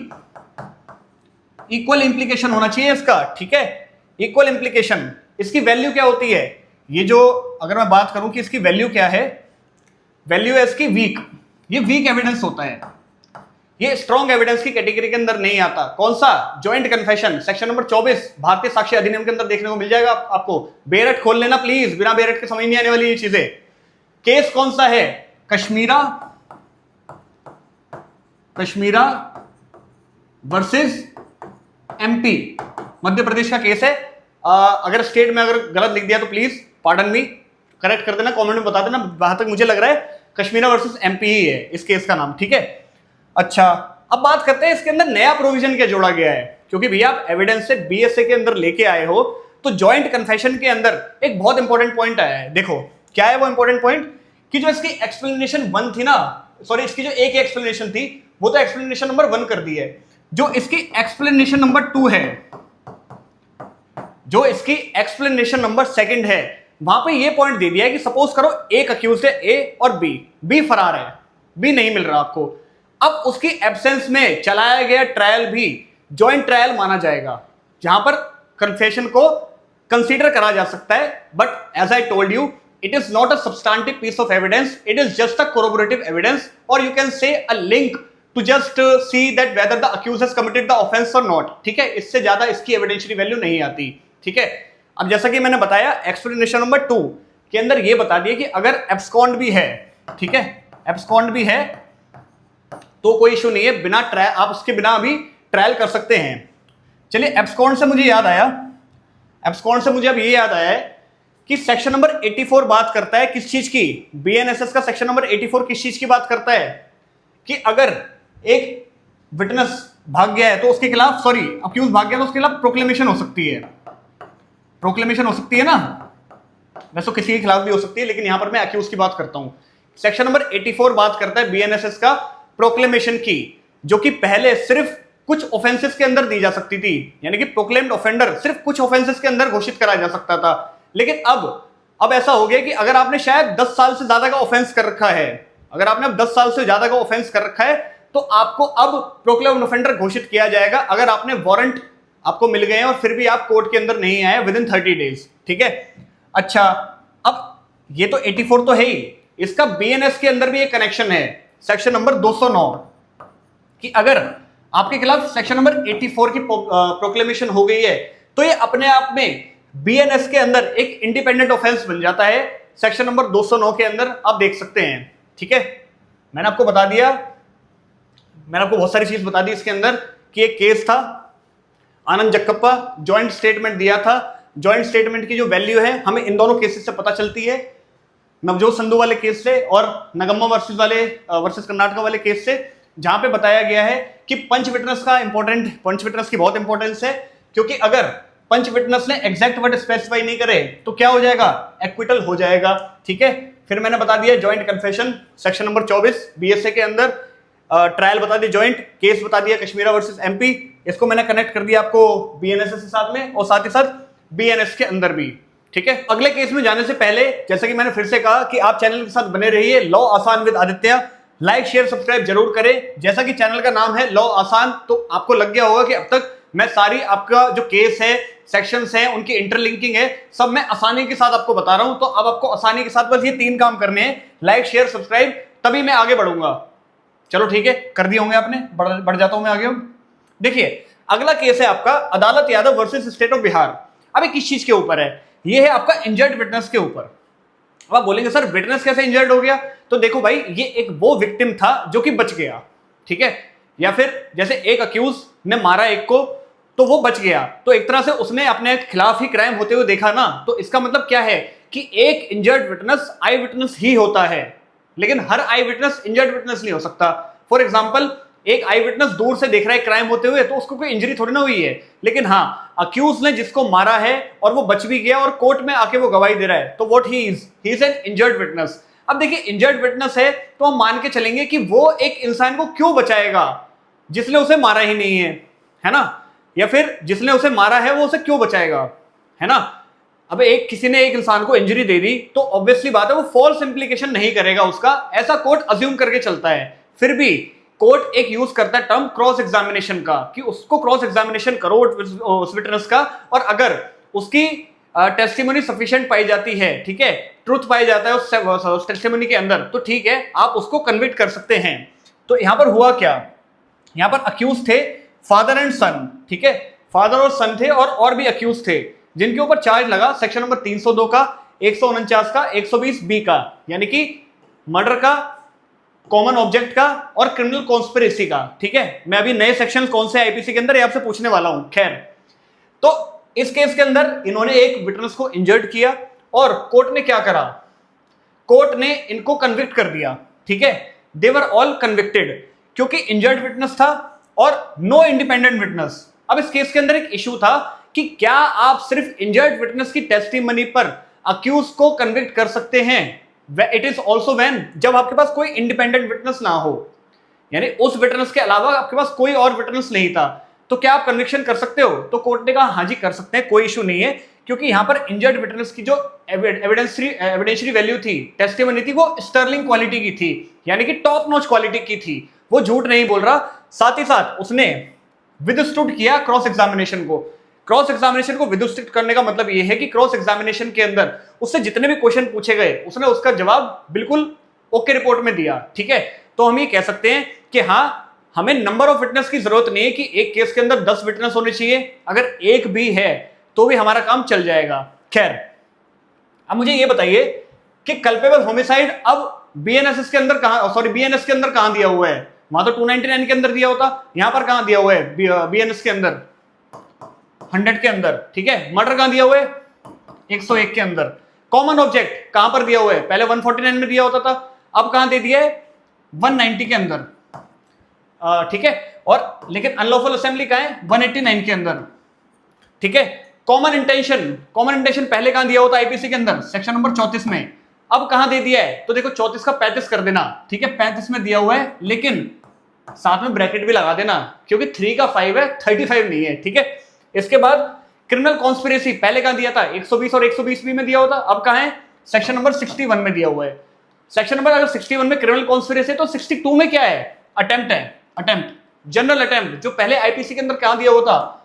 इक्वल इंप्लीकेशन होना चाहिए इसका, ठीक है। इक्वल इंप्लीकेशन, इसकी वैल्यू क्या होती है? ये जो अगर मैं बात करूं कि इसकी वैल्यू क्या है, वैल्यू है इसकी वीक। ये वीक एविडेंस होता है, ये स्ट्रॉन्ग एविडेंस की कैटेगरी के अंदर नहीं आता। कौन सा? जॉइंट कन्फेशन, सेक्शन नंबर 24 भारतीय साक्ष्य अधिनियम के अंदर देखने को मिल जाएगा आपको। बेरट खोल लेना प्लीज, बिना बेरट के समझ नहीं आने वाली ये चीजें। केस कौन सा है? कश्मीरा, कश्मीरा वर्सेस एमपी, मध्य प्रदेश का केस है। अगर स्टेट में अगर गलत लिख दिया तो प्लीज पार्डन मी, करेक्ट कर देना, कमेंट में बता देना। वहां तक मुझे लग रहा है कश्मीरा वर्सेस एमपी ही है इस केस का नाम, ठीक है। अच्छा, अब बात करते हैं इसके अंदर नया प्रोविजन क्या जोड़ा गया है। क्योंकि भैया आप एविडेंस से बीएसए के अंदर लेके आए हो, तो जॉइंट कन्फेशन के अंदर एक बहुत इंपॉर्टेंट पॉइंट आया है। देखो क्या है वो इंपॉर्टेंट पॉइंट, कि जो इसकी एक्सप्लेनेशन 1 थी ना, सॉरी इसकी जो एक एक्सप्लेनेशन थी वो तो एक्सप्लेनेशन नंबर 1 कर दी है। जो इसकी एक्सप्लेनेशन नंबर 2 है, जो इसकी एक्सप्लेनेशन नंबर 2 है, वहां पे ये पॉइंट दे दिया है कि सपोज करो एक अक्यूज है ए और बी फरार है, बी नहीं मिल रहा आपको। अब उसकी एब्सेंस में चलाया गया ट्रायल भी जॉइंट ट्रायल माना जाएगा, जहां पर कन्फेशन को कंसीडर करा जा सकता है। But as I told you, it is not a substantive piece of evidence, it is just a corroborative evidence, or you can say a link to just see that whether the accused has committed the offense or not, ठीक है। इससे ज्यादा इसकी evidentiary value नहीं आती, ठीक है। अब जैसा कि मैंने बताया एक्सप्लेनेशन नंबर 2 के अंदर ये बता दिया कि अगर एब्सकॉन्ड भी है, ठीक है, एब्सकॉन्ड भी है तो कोई इशू नहीं है, बिना ट्रायल आप उसके बिना अभी ट्रायल कर सकते हैं। चलिए एब्सकॉन्ड से मुझे याद आया, एब्सकॉन्ड से मुझे अब ये याद आया है कि सेक्शन नंबर 84 बात करता है किस चीज की? बीएनएसएस का सेक्शन नंबर 84 किस चीज की बात करता है? कि अगर एक विटनेस भाग गया है तो उसके खिलाफ, सॉरी अक्यूज भाग गया तो उसके खिलाफ प्रोक्लेमेशन हो सकती है, प्रोक्लेमेशन हो सकती है ना, वैसे किसी के खिलाफ भी हो सकती है, लेकिन यहां पर मैं अक्यूज की बात करता हूं। सेक्शन नंबर 84 बात करता है बीएनएसएस का प्रोक्लेमेशन की, जो कि पहले सिर्फ कुछ ऑफेंसेस के अंदर दी जा सकती थी, यानी कि प्रोक्लेम्ड ऑफेंडर सिर्फ कुछ ऑफेंसेस के अंदर घोषित करा जा सकता था। लेकिन अब ऐसा हो गया कि अगर आपने शायद 10 साल से ज्यादा का ऑफेंस कर रखा है, अगर आपने अब 10 साल से ज्यादा का ऑफेंस कर रखा है, तो आपको अब प्रोक्लेम्ड ऑफेंडर घोषित किया जाएगा अगर आपने वारंट आपको मिल गए हैं और फिर भी आप कोर्ट के अंदर नहीं आए विद इन 30 डेज, ठीक है। अच्छा, अब ये तो 84 तो है ही, इसका बीएनएस के अंदर भी एक कनेक्शन है, सेक्शन नंबर 209, कि अगर आपके खिलाफ सेक्शन नंबर 84 की प्रोक्लेमेशन हो गई है तो ये अपने आप में बीएनएस के अंदर एक इंडिपेंडेंट ऑफेंस बन जाता है। सेक्शन नंबर 209 के अंदर आप देख सकते हैं, ठीक है। मैंने आपको बता दिया, मैंने आपको बहुत सारी चीज बता दी इसके अंदर कि एक केस था आनंद जक्कप्पा, जॉइंट स्टेटमेंट दिया था। जॉइंट स्टेटमेंट की जो वैल्यू है हमें इन दोनों केसेस से पता चलती है, नवजोत संधू वाले केस से और नगम्मा वर्सेस कर्नाटका वाले केस से, जहां पे बताया गया है कि पंच विटनेस का इंपॉर्टेंट, पंच विटनेस की बहुत इंपॉर्टेंस है, क्योंकि अगर पंच विटनेस ने एग्जैक्ट वर्ड स्पेसिफाई नहीं करे तो क्या हो जाएगा? एक्विटल हो जाएगा, ठीक है। फिर मैंने बता दिया joint confession section number 24 BSA के अंदर, ट्रायल बता दिया, जॉइंट केस बता दिया कश्मीरा वर्सेस एमपी, इसको मैंने कनेक्ट कर दिया आपको बीएनएसएस के साथ में, और साथ ही साथ बीएनएस के अंदर भी, ठीक है। अगले केस में जाने से पहले जैसा कि मैंने फिर से कहा कि आप चैनल के साथ बने रहिए, लॉ आसान with Aditya, like share subscribe जरूर करें। जैसा कि चैनल का नाम है लॉ आसान, तो आपको लग गया होगा कि अब तक मैं सारी आपका जो केस है, सेक्शंस हैं, उनकी इंटरलिंकिंग है, सब मैं आसानी के साथ आपको बता रहा हूं। तो अब आपको आसानी के साथ बस ये 3 काम करने हैं, लाइक शेयर सब्सक्राइब, तभी मैं आगे बढ़ूंगा। चलो ठीक है, कर दिए होंगे आपने, बढ़ जाता हूं मैं आगे। देखिए अगला केस है आपका अदालत Yadav versus state of Bihar. अब ये किस चीज के ऊपर है? ये है आपका इंजर्ड विटनेस के ऊपर। अब आप बोलेंगे सर विटनेस कैसे इंजर्ड हो गया? तो देखो भाई, ये एक वो विक्टिम था जो कि बच गया, ठीक है। या फिर जैसे एक अक्यूज ने मारा एक को तो वो बच गया, तो एक तरह से उसने अपने खिलाफ ही क्राइम होते हुए देखा ना। तो इसका मतलब क्या है कि एक इंजर्ड विटनेस आई विटनेस ही होता है, लेकिन हर आई विटनेस इंजर्ड विटनेस नहीं हो सकता। फॉर एग्जाम्पल, एक आई विटनेस दूर से देख रहा है क्राइम होते हुए, तो उसको कोई इंजरी थोड़ी ना हुई है, लेकिन हाँ अक्यूज ने जिसको मारा है और वो बच भी गया और कोर्ट में आके वो गवाही दे रहा है, तो what he is an injured witness. अब देखिए इंजर्ड विटनेस है तो हम मान के चलेंगे कि वो एक इंसान को क्यों बचाएगा जिसने उसे मारा ही नहीं है ना, या फिर जिसने उसे मारा है वो उसे क्यों बचाएगा? है ना। अब एक किसी ने एक इंसान को इंजरी दे दी तो ऑब्वियसली बात है वो फॉल्स इंप्लीकेशन नहीं करेगा उसका, ऐसा कोर्ट अज्यूम करके चलता है। फिर भी कोर्ट एक यूज करता है टर्म क्रॉस एग्जामिनेशन का, कि उसको क्रॉस एग्जामिनेशन करो उस विटनेस का, और अगर उसकी टेस्टिमोनी सफिशिएंट पाई जाती है, ठीक है, ट्रुथ पाई जाता है उस टेस्टिमोनी के अंदर, तो ठीक है आप उसको कन्विक्ट कर सकते हैं। तो यहां पर हुआ क्या, यहां पर अक्यूज थे फादर एंड सन, ठीक है, फादर और सन थे और भी अक्यूज थे जिनके ऊपर चार्ज लगा सेक्शन नंबर 302 का, 149 का, 120 बी का, यानी कि मर्डर का, कॉमन ऑब्जेक्ट का और क्रिमिनल कॉन्स्पिरेसी का। ठीक है, मैं अभी नए सेक्शन कौन से आईपीसी के अंदर आपसे पूछने वाला हूं। खैर, तो इस केस के अंदर इन्होंने एक विटनेस को इंजर्ड किया और कोर्ट ने क्या करा, कोर्ट ने इनको कन्विक्ट कर दिया। ठीक है, दे वर ऑल कन्विक्टेड क्योंकि इंजर्ड विटनेस था और नो इंडिपेंडेंट विटनेस। अब इस केस के अंदर एक इशू था कि क्या आप सिर्फ इंजर्ड विटनेस की टेस्टिमनी पर अक्यूज को कन्विक्ट कर सकते हैं, इट इज ऑल्सो व्हेन, जब आपके पास कोई इंडिपेंडेंट विटनेस ना हो, यानी उस विटनेस के अलावा आपके पास कोई और विटनेस नहीं था, तो क्या आप कन्विक्शन कर सकते हो। तो कोर्ट ने कहा हाँ जी कर सकते हैं, कोई इशू नहीं है, क्योंकि यहां पर इंजर्ड विटनेस की जो एविडेंशियरी वैल्यू थी, टेस्टिमनी थी, वो स्टर्लिंग क्वालिटी की थी, यानी कि टॉप नॉच क्वालिटी की थी, वो झूठ नहीं बोल रहा। साथ ही साथ उसने विदस्टूड किया क्रॉस एग्जामिनेशन को। क्रॉस एग्जामिनेशन को विदस्टूड करने का मतलब यह है कि क्रॉस एग्जामिनेशन के अंदर उससे जितने भी क्वेश्चन पूछे गए उसने उसका जवाब बिल्कुल ओके रिपोर्ट में दिया। ठीक है, तो हम ये कह सकते हैं कि हाँ, हमें नंबर ऑफ विटनेस की जरूरत नहीं है कि एक केस के अंदर 10 विटनेस होने चाहिए, अगर एक भी है तो भी हमारा काम चल जाएगा। खैर, अब मुझे ये बताइए कि कल्पेबल होमिसाइड अब बीएनएस के अंदर बीएनएस के अंदर कहां दिया हुआ है। वहां तो 299 के अंदर दिया होता, यहां पर कहां दिया हुआ है बीएनएस के अंदर 100 के अंदर। ठीक है, मर्डर कहां दिया हुआ है 101 के अंदर। कॉमन ऑब्जेक्ट कहां पर दिया हुआ है, पहले 149 में दिया होता था, अब कहां दे दिया है 190 के अंदर। ठीक है, और लेकिन अनलॉफुल असेंबली कहां है 189 के अंदर। ठीक है, कॉमन इंटेंशन पहले कहां दिया होता आईपीसी के अंदर सेक्शन नंबर 34 में, अब कहां दे दिया है, तो देखो 34 का 35 कर देना। ठीक है, 35 में दिया हुआ है, लेकिन साथ में ब्रैकेट भी लगा देना क्योंकि 3 का 5 है, 35 नहीं है। ठीक है, इसके बाद क्रिमिनल कॉन्स्पिरेसी पहले कहां दिया था 120 और 120 बी में दिया होता, अब कहां है सेक्शन नंबर 61 में दिया हुआ है। सेक्शन नंबर अगर 61 में क्रिमिनल कॉन्स्पिरेसी है तो 62 में क्या है, अटेम्प्ट है, अटेम्प्ट, जनरल अटेम्प्ट, जो पहले आईपीसी के अंदर कहां दिया हुआ था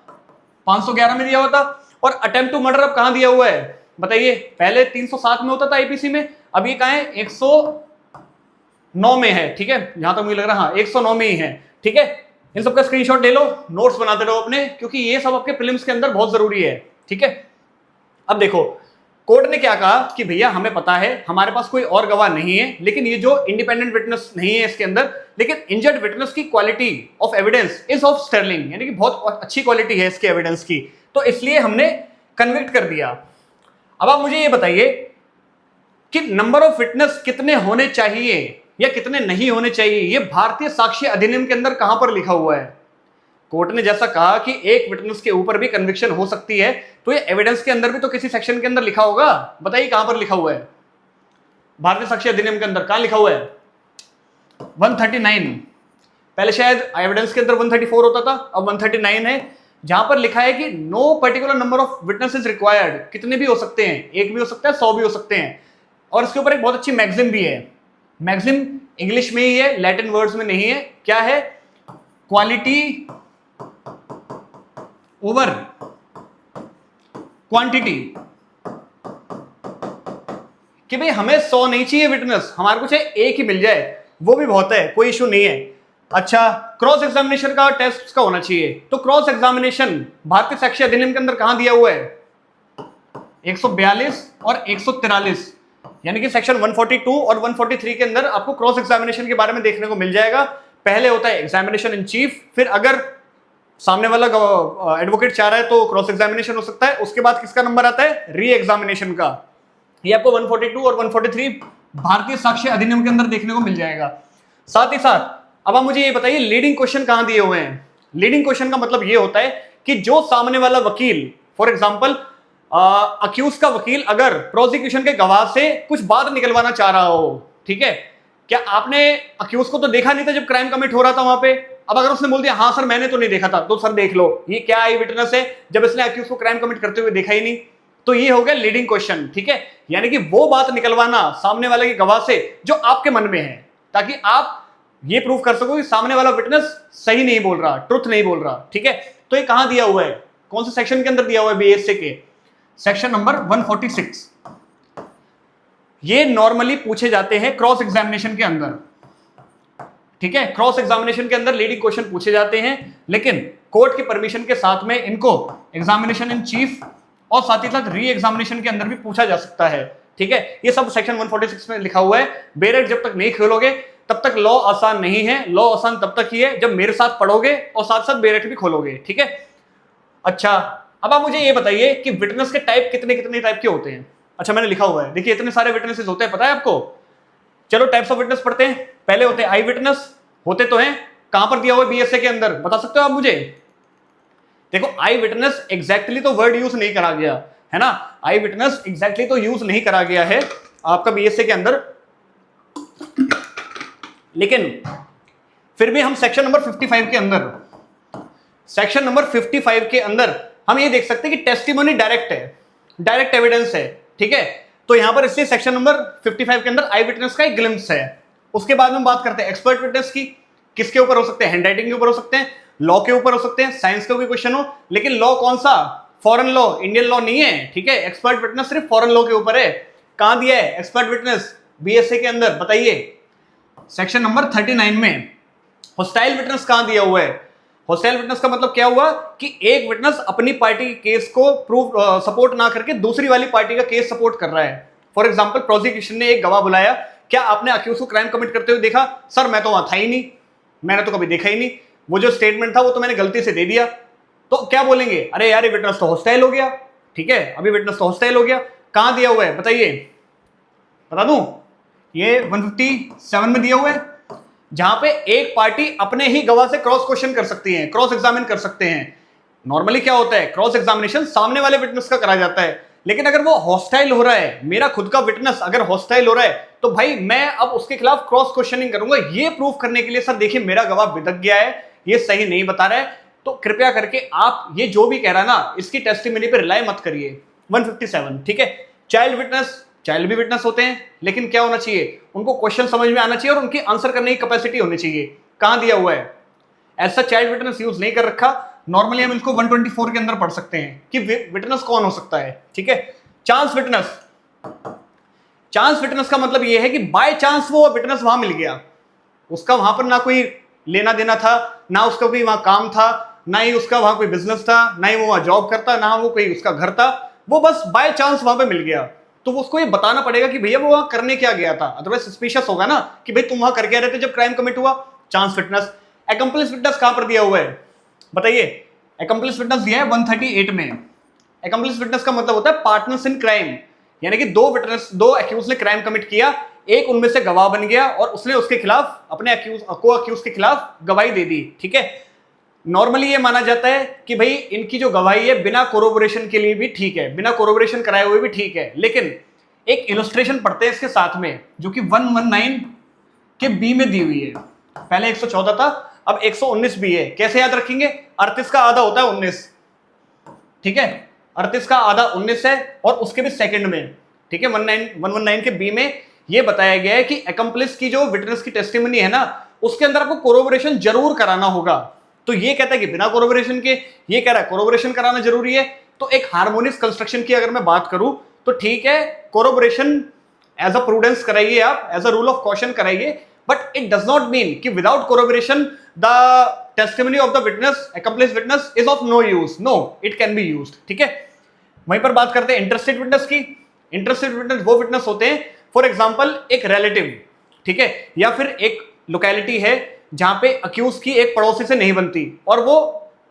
511 में दिया हुआ था, और अटेम्प्ट टू मर्डर अब कहां दिया हुआ है बताइए, पहले 307 में होता था आईपीसी में, अब ये कहां है 109 में है। ठीक है, जहां तक मुझे लग रहा है हाँ 109 में ही है। ठीक है, इन सबका स्क्रीनशॉट ले लो, नोट्स बनाते रहो अपने, क्योंकि ये सब आपके प्रीलिम्स के अंदर बहुत जरूरी है। ठीक है, अब देखो कोर्ट ने क्या कहा कि भैया हमें पता है हमारे पास कोई और गवाह नहीं है, लेकिन ये जो इंडिपेंडेंट विटनेस नहीं है इसके अंदर, लेकिन इंजर्ड विटनेस की quality of evidence is of sterling, यानी कि बहुत अच्छी क्वालिटी है इसके एविडेंस की, तो इसलिए हमने कन्विक्ट कर दिया। अब आप मुझे ये बताइए कि नंबर ऑफ विटनेस कितने होने चाहिए या कितने नहीं होने चाहिए, ये भारतीय साक्ष्य अधिनियम के अंदर कहां पर लिखा हुआ है। कोर्ट ने जैसा कहा कि एक विटनेस के ऊपर भी कन्विक्शन हो सकती है, तो ये एविडेंस के अंदर भी तो किसी सेक्शन के अंदर लिखा होगा, बताइए कहां पर लिखा हुआ है भारतीय साक्ष्य अधिनियम के अंदर, कहां लिखा हुआ है 139, पहले शायद एविडेंस के अंदर 134 होता था, अब 139 है, जहां पर लिखा है कि no particular number of witnesses required, कितने भी हो सकते हैं, एक भी हो सकता है 100 भी हो सकते हैं। और इसके ऊपर एक बहुत अच्छी मैगजिम भी है, मैगजिम इंग्लिश में ही है, लैटिन वर्ड्स में नहीं है, क्या है, क्वालिटी ओवर क्वांटिटी, कि भाई हमें 100 नहीं चाहिए विटनेस, हमारे को चाहे एक ही मिल जाए वो भी बहुत है, कोई इशू नहीं है। अच्छा, क्रॉस एग्जामिनेशन का टेस्ट का होना चाहिए, तो क्रॉस एग्जामिनेशन भारतीय साक्ष्य अधिनियम के अंदर कहां दिया हुआ है 142 और 143, यानी कि सेक्शन 142 और 143 के अंदर आपको क्रॉस एग्जामिनेशन के बारे में देखने को मिल जाएगा। पहले होता है एग्जामिनेशन इन चीफ, फिर अगर सामने वाला एडवोकेट चाह रहा है तो क्रॉस एग्जामिनेशन हो सकता है, उसके बाद किसका नंबर आता है री एग्जामिनेशन का, ये आपको 142 और 143 भारतीय साक्ष्य अधिनियम के अंदर देखने को मिल जाएगा। साथ ही साथ अब आप मुझे ये बताइए लीडिंग क्वेश्चन कहां दिए हुए हैं। लीडिंग क्वेश्चन का मतलब ये होता है कि जो सामने वाला वकील, फॉर एग्जांपल अक्यूज का वकील अगर प्रोसिक्यूशन के गवाह से कुछ बात निकलवाना चाह रहा हो, ठीक है, क्या आपने अक्यूज को तो देखा नहीं था जब क्राइम कमिट हो रहा था वहां पे, अब अगर उसने बोल दिया हाँ सर मैंने तो नहीं देखा था, तो सर देख लो ये क्या आई विटनेस है, जब इसने अक्यूज को क्राइम कमिट करते हुए देखा ही नहीं, तो ये हो गया लीडिंग क्वेश्चन, ठीक है। यानी कि वो बात निकलवाना सामने वाले के गवाह से जो आपके मन में है, ताकि आप ये प्रूव कर सको कि सामने वाला विटनेस सही नहीं बोल रहा, ट्रुथ नहीं बोल रहा, ठीक है। तो ये कहां दिया हुआ है, कौन से सेक्शन के अंदर दिया हुआ है, बीएसए के सेक्शन नंबर 146। ये नॉर्मली पूछे जाते हैं क्रॉस एग्जामिनेशन के अंदर, ठीक है। क्रॉस एग्जामिनेशन के अंदर लीडिंग क्वेश्चन पूछे जाते हैं, लेकिन कोर्ट की परमिशन के साथ में इनको एग्जामिनेशन इन चीफ और साथ ही साथ री एग्जामिनेशन के अंदर भी पूछा जा सकता है, ठीक है। ये सब सेक्शन 146 में लिखा हुआ है। बेरेट जब तक नहीं खोलोगे तब तक लॉ आसान नहीं है। लॉ आसान तब तक ही है जब मेरे साथ पढ़ोगे और साथ साथ बेरेट भी खोलोगे, ठीक है। अच्छा, अब आप मुझे ये बताइए कि विटनेस के टाइप कितने कितने टाइप के होते हैं। अच्छा, मैंने लिखा हुआ है, देखिए इतने सारे विटनेसेस होते हैं, पता है आपको। चलो टाइप्स ऑफ विटनेस पढ़ते हैं। पहले होते हैं आई विटनेस, होते तो हैं, कहां पर दिया हुआ है बीएसए के अंदर, बता सकते हो आप मुझे। देखो आई विटनेस एग्जैक्टली तो वर्ड यूज नहीं करा गया है ना, आई विटनेस एग्जैक्टली तो यूज नहीं करा गया है आपका बीएसए के अंदर, लेकिन फिर भी हम सेक्शन नंबर 55 के अंदर, सेक्शन नंबर 55 के अंदर हम ये देख सकते हैं कि टेस्टिमोनी डायरेक्ट है, डायरेक्ट एविडेंस है, ठीक है। तो यहां पर इसलिए सेक्शन नंबर 55 के अंदर आई विटनेस का एक ग्लिम्स है। उसके बाद में बात करते हैं एक्सपर्ट विटनेस की, किसके ऊपर हो सकते हैं, हैंडराइटिंग के ऊपर हो सकते हैं, लॉ के ऊपर हो सकते हैं, साइंस का कोई क्वेश्चन हो, लेकिन लॉ कौन सा, फॉरेन लॉ, इंडियन लॉ नहीं है, ठीक है। एक्सपर्ट विटनेस सिर्फ फॉरेन लॉ के ऊपर है। कहां दिया है एक्सपर्ट विटनेस बीएसए के अंदर, बताइए सेक्शन नंबर 39 में। होस्टाइल विटनेस कहां दिया हुआ है, होस्टाइल विटनेस का मतलब क्या हुआ कि एक विटनेस अपनी पार्टी के केस को प्रूव सपोर्ट ना करके दूसरी वाली पार्टी का केस सपोर्ट कर रहा है। फॉर एग्जांपल प्रोसिक्यूशन ने एक गवाह बुलाया, क्या आपने अक्यूज को क्राइम कमिट करते हुए देखा, सर मैं तो वहां था ही नहीं, मैंने तो कभी देखा ही नहीं, वो जो स्टेटमेंट था वो तो मैंने गलती से दे दिया। तो क्या बोलेंगे, अरे यार ये विटनेस तो हॉस्टाइल हो गया, ठीक है, अभी विटनेस तो हॉस्टाइल हो गया। कहां दिया हुआ है बताइए, बता दूं, ये 157 में दिया हुआ है, जहां पे एक पार्टी अपने ही गवाह से क्रॉस क्वेश्चन कर सकती है, क्रॉस एग्जामिन कर सकते हैं। नॉर्मली क्या होता है, क्रॉस एग्जामिनेशन सामने वाले विटनेस का करा जाता है, लेकिन अगर वो हॉस्टाइल हो रहा है, मेरा खुद का विटनेस अगर हॉस्टाइल हो रहा है, तो भाई मैं अब उसके खिलाफ क्रॉस क्वेश्चनिंग करूंगा, ये प्रूफ करने के लिए सर देखिए मेरा गवाह बिदक गया है, ये सही नहीं बता रहा है, तो कृपया करके आप ये जो भी कह रहा है ना, इसकी टेस्टिमनी पे रिलाई मत करिए। 157, ठीक है। चाइल्ड विटनेस, चाइल्ड भी विटनेस होते हैं, लेकिन क्या होना चाहिए, उनको क्वेश्चन समझ में आना चाहिए और उनकी आंसर करने की कैपेसिटी होनी चाहिए। कहां दिया हुआ है, ऐसा चाइल्ड विटनेस यूज नहीं कर रखा। नॉर्मली हम इसको 124 के अंदर पढ़ सकते हैं कि विटनेस कौन हो सकता है, ठीक है। चांस विटनेस, चांस विटनेस का मतलब यह है कि बाय चांस वो विटनेस वहां मिल गया, उसका वहां पर ना कोई लेना देना था, ना उसका कोई वहां काम था, ना ही उसका वहां कोई बिजनेस था, ना ही वो वहां जॉब करता, ना वो कोई उसका घर था, वो बस बाय चांस वहां पे मिल गया। तो उसको ये बताना पड़ेगा कि भैया वो वहां करने क्या गया था, अदरवाइज सस्पिशियस होगा ना कि भाई तुम वहां कर क्या रहे थे जब क्राइम कमिट हुआ। Chance witness. एकम्प्लिस विटनेस कहां पर दिया हुआ है बताइए, एकम्प्लिस विटनेस दिया है 138 में। एकम्प्लिस विटनेस का मतलब होता है पार्टनर्स इन क्राइम, यानी कि दो विटनेस, दो अक्यूज ने क्राइम कमिट किया, एक उनमें से गवाह बन गया और उसने उसके खिलाफ अपने को अक्यूज के खिलाफ गवाही दे दी, ठीक है। नॉर्मली ये माना जाता है कि भाई इनकी जो गवाही है बिना कोरोबोरेशन के लिए भी ठीक है, बिना कोरोबोरेशन कराए हुए भी ठीक है, लेकिन एक इलस्ट्रेशन पढ़ते हैं इसके साथ में जो कि 119 के बी में दी हुई है। पहले 114 था, अब 119 भी है। कैसे याद रखेंगे, 38 का आधा होता है 19, ठीक है, 38 का आधा 19 है और उसके भी सेकंड में, ठीक है। 119 के बी में यह बताया गया है कि एकम्प्लिस की जो विटनेस की टेस्टिमनी है ना, उसके अंदर आपको कोरोबोरेशन जरूर कराना होगा। तो ये कहता है कि बिना कोरोबोरेशन के, ये कह रहा है कोरोबोरेशन कराना जरूरी है। तो एक हार्मोनियस कंस्ट्रक्शन की अगर मैं बात करूं तो ठीक है, कोरोबोरेशन एज अ प्रूडेंस कराइए, आप as a rule of caution कराइए, but it does not mean कि without corroboration the testimony of the witness, accomplice witness is of no use. No, it can be used, ठीक है। वहीं पर बात करते हैं इंटरेस्टेड विटनेस की। इंटरेस्टेड विटनेस वो विटनेस होते हैं, फॉर एग्जांपल एक रिलेटिव, ठीक है, या फिर एक लोकेलिटी है जहां पे अक्यूज की एक पड़ोसी से नहीं बनती और वो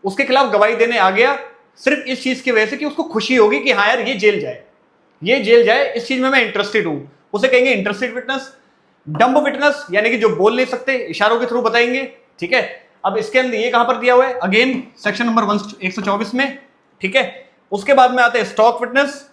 उसके खिलाफ गवाही देने आ गया सिर्फ इस चीज की वजह से कि उसको खुशी होगी कि हाँ यार ये जेल जाए, ये जेल जाए, इस चीज में मैं इंटरेस्टेड हूं, उसे कहेंगे इंटरेस्टेड विटनेस। डम्ब विटनेस यानी कि जो बोल नहीं सकते, इशारों के थ्रू बताएंगे, ठीक है। अब इसके अंदर ये कहां पर दिया हुआ है, अगेन सेक्शन नंबर 124 में, ठीक है। उसके बाद में आते हैं स्टॉक विटनेस।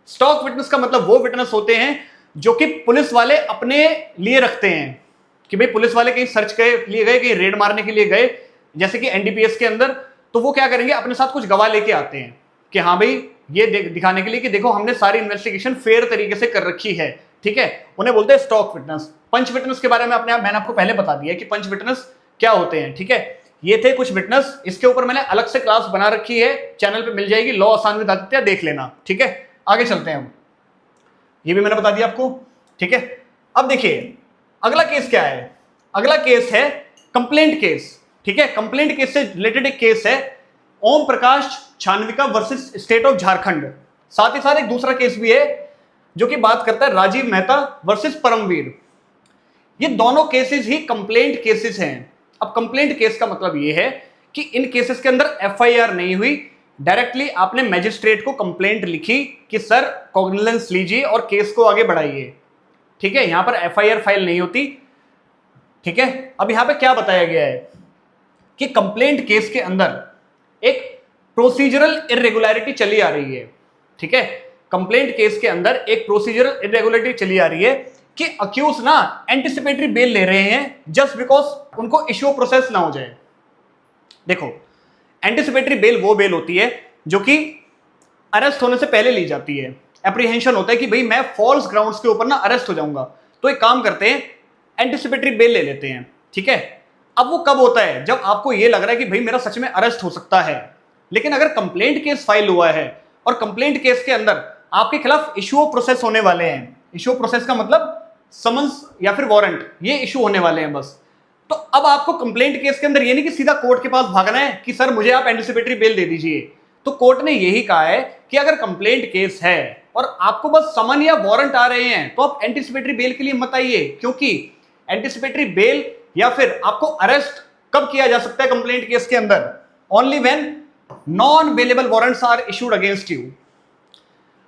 स्टॉक विटनेस का मतलब वो विटनेस होते हैं जो कि पुलिस वाले अपने लिए रखते हैं कि भाई पुलिस वाले कहीं सर्च के लिए गए, कहीं रेड मारने के लिए गए, जैसे कि एनडीपीएस के अंदर, तो वो क्या करेंगे, अपने साथ कुछ गवाह लेके आते हैं कि हाँ भाई ये दिखाने के लिए कि देखो हमने सारी इन्वेस्टिगेशन फेयर तरीके से कर रखी है, ठीक है। उन्हें बोलते हैं स्टॉक विटनेस। पंच विटनेस के बारे में मैंने आपको पहले बता दिया कि पंच विटनेस क्या होते हैं, ठीक है। ये थे कुछ विटनेस, इसके ऊपर मैंने अलग से क्लास बना रखी है, चैनल पे मिल जाएगी, लॉ आसान विद आदित्य, देख लेना, ठीक है। आगे चलते हैं हम, ये भी मैंने बता दिया आपको, ठीक है। अब देखिए अगला केस क्या है, अगला केस है कंप्लेंट केस, ठीक है। कंप्लेंट केस से रिलेटेड एक केस है Om Prakash छानविका versus state of Jharkhand. साथ ही साथ एक दूसरा केस भी है जो कि बात करता है राजीव मेहता वर्सेस परमवीर। ये दोनों केसेस ही कंप्लेंट केसेस हैं। अब कंप्लेंट केस का मतलब ये है कि इन केसेस के अंदर एफआईआर नहीं हुई, डायरेक्टली आपने मैजिस्ट्रेट को कंप्लेंट लिखी कि सर कॉग्निजेंस लीजिए और केस को आगे बढ़ाइए, ठीक है। यहां पर एफआईआर फाइल नहीं होती, ठीक है। अब यहां पे क्या बताया गया है कि कंप्लेंट केस के अंदर एक प्रोसीजरल इरेगुलरिटी चली आ रही है, ठीक है। कंप्लेंट केस के अंदर एक प्रोसीजरल इरेगुलरिटी चली आ रही है कि अक्यूज ना एंटिसिपेटरी बेल ले रहे हैं जस्ट बिकॉज उनको इश्यू प्रोसेस ना हो जाए। देखो एंटिसिपेटरी बेल वो बेल होती है जो कि अरेस्ट होने से पहले ली जाती है। एप्रीहेंशन होता है कि भाई मैं फॉल्स ग्राउंड्स के ऊपर ना अरेस्ट हो जाऊंगा, तो एक काम करते हैं एंटिसिपेटरी बेल ले लेते हैं, ठीक है। अब वो कब होता है, जब आपको ये लग रहा है कि भाई मेरा सच में अरेस्ट हो सकता है। लेकिन अगर कंप्लेंट केस फाइल हुआ है और कंप्लेंट केस के अंदर आपके खिलाफ इश्यू प्रोसेस होने वाले हैं, इश्यू प्रोसेस का मतलब समन्स या फिर वारंट, ये इश्यू होने वाले हैं बस, तो अब आपको कंप्लेंट केस के अंदर ये नहीं कि सीधा कोर्ट के पास भागना है कि सर मुझे आप एंटिसिपेटरी बेल दे दीजिए। तो कोर्ट ने यही कहा है कि अगर कंप्लेंट केस है और आपको बस समन या वारंट आ रहे हैं तो आप एंटिसिपेटरी बेल के लिए मत आइए, क्योंकि एंटिसिपेटरी बेल या फिर आपको अरेस्ट कब किया जा सकता है कंप्लेंट केस के अंदर, only when non bailable warrants are issued against you.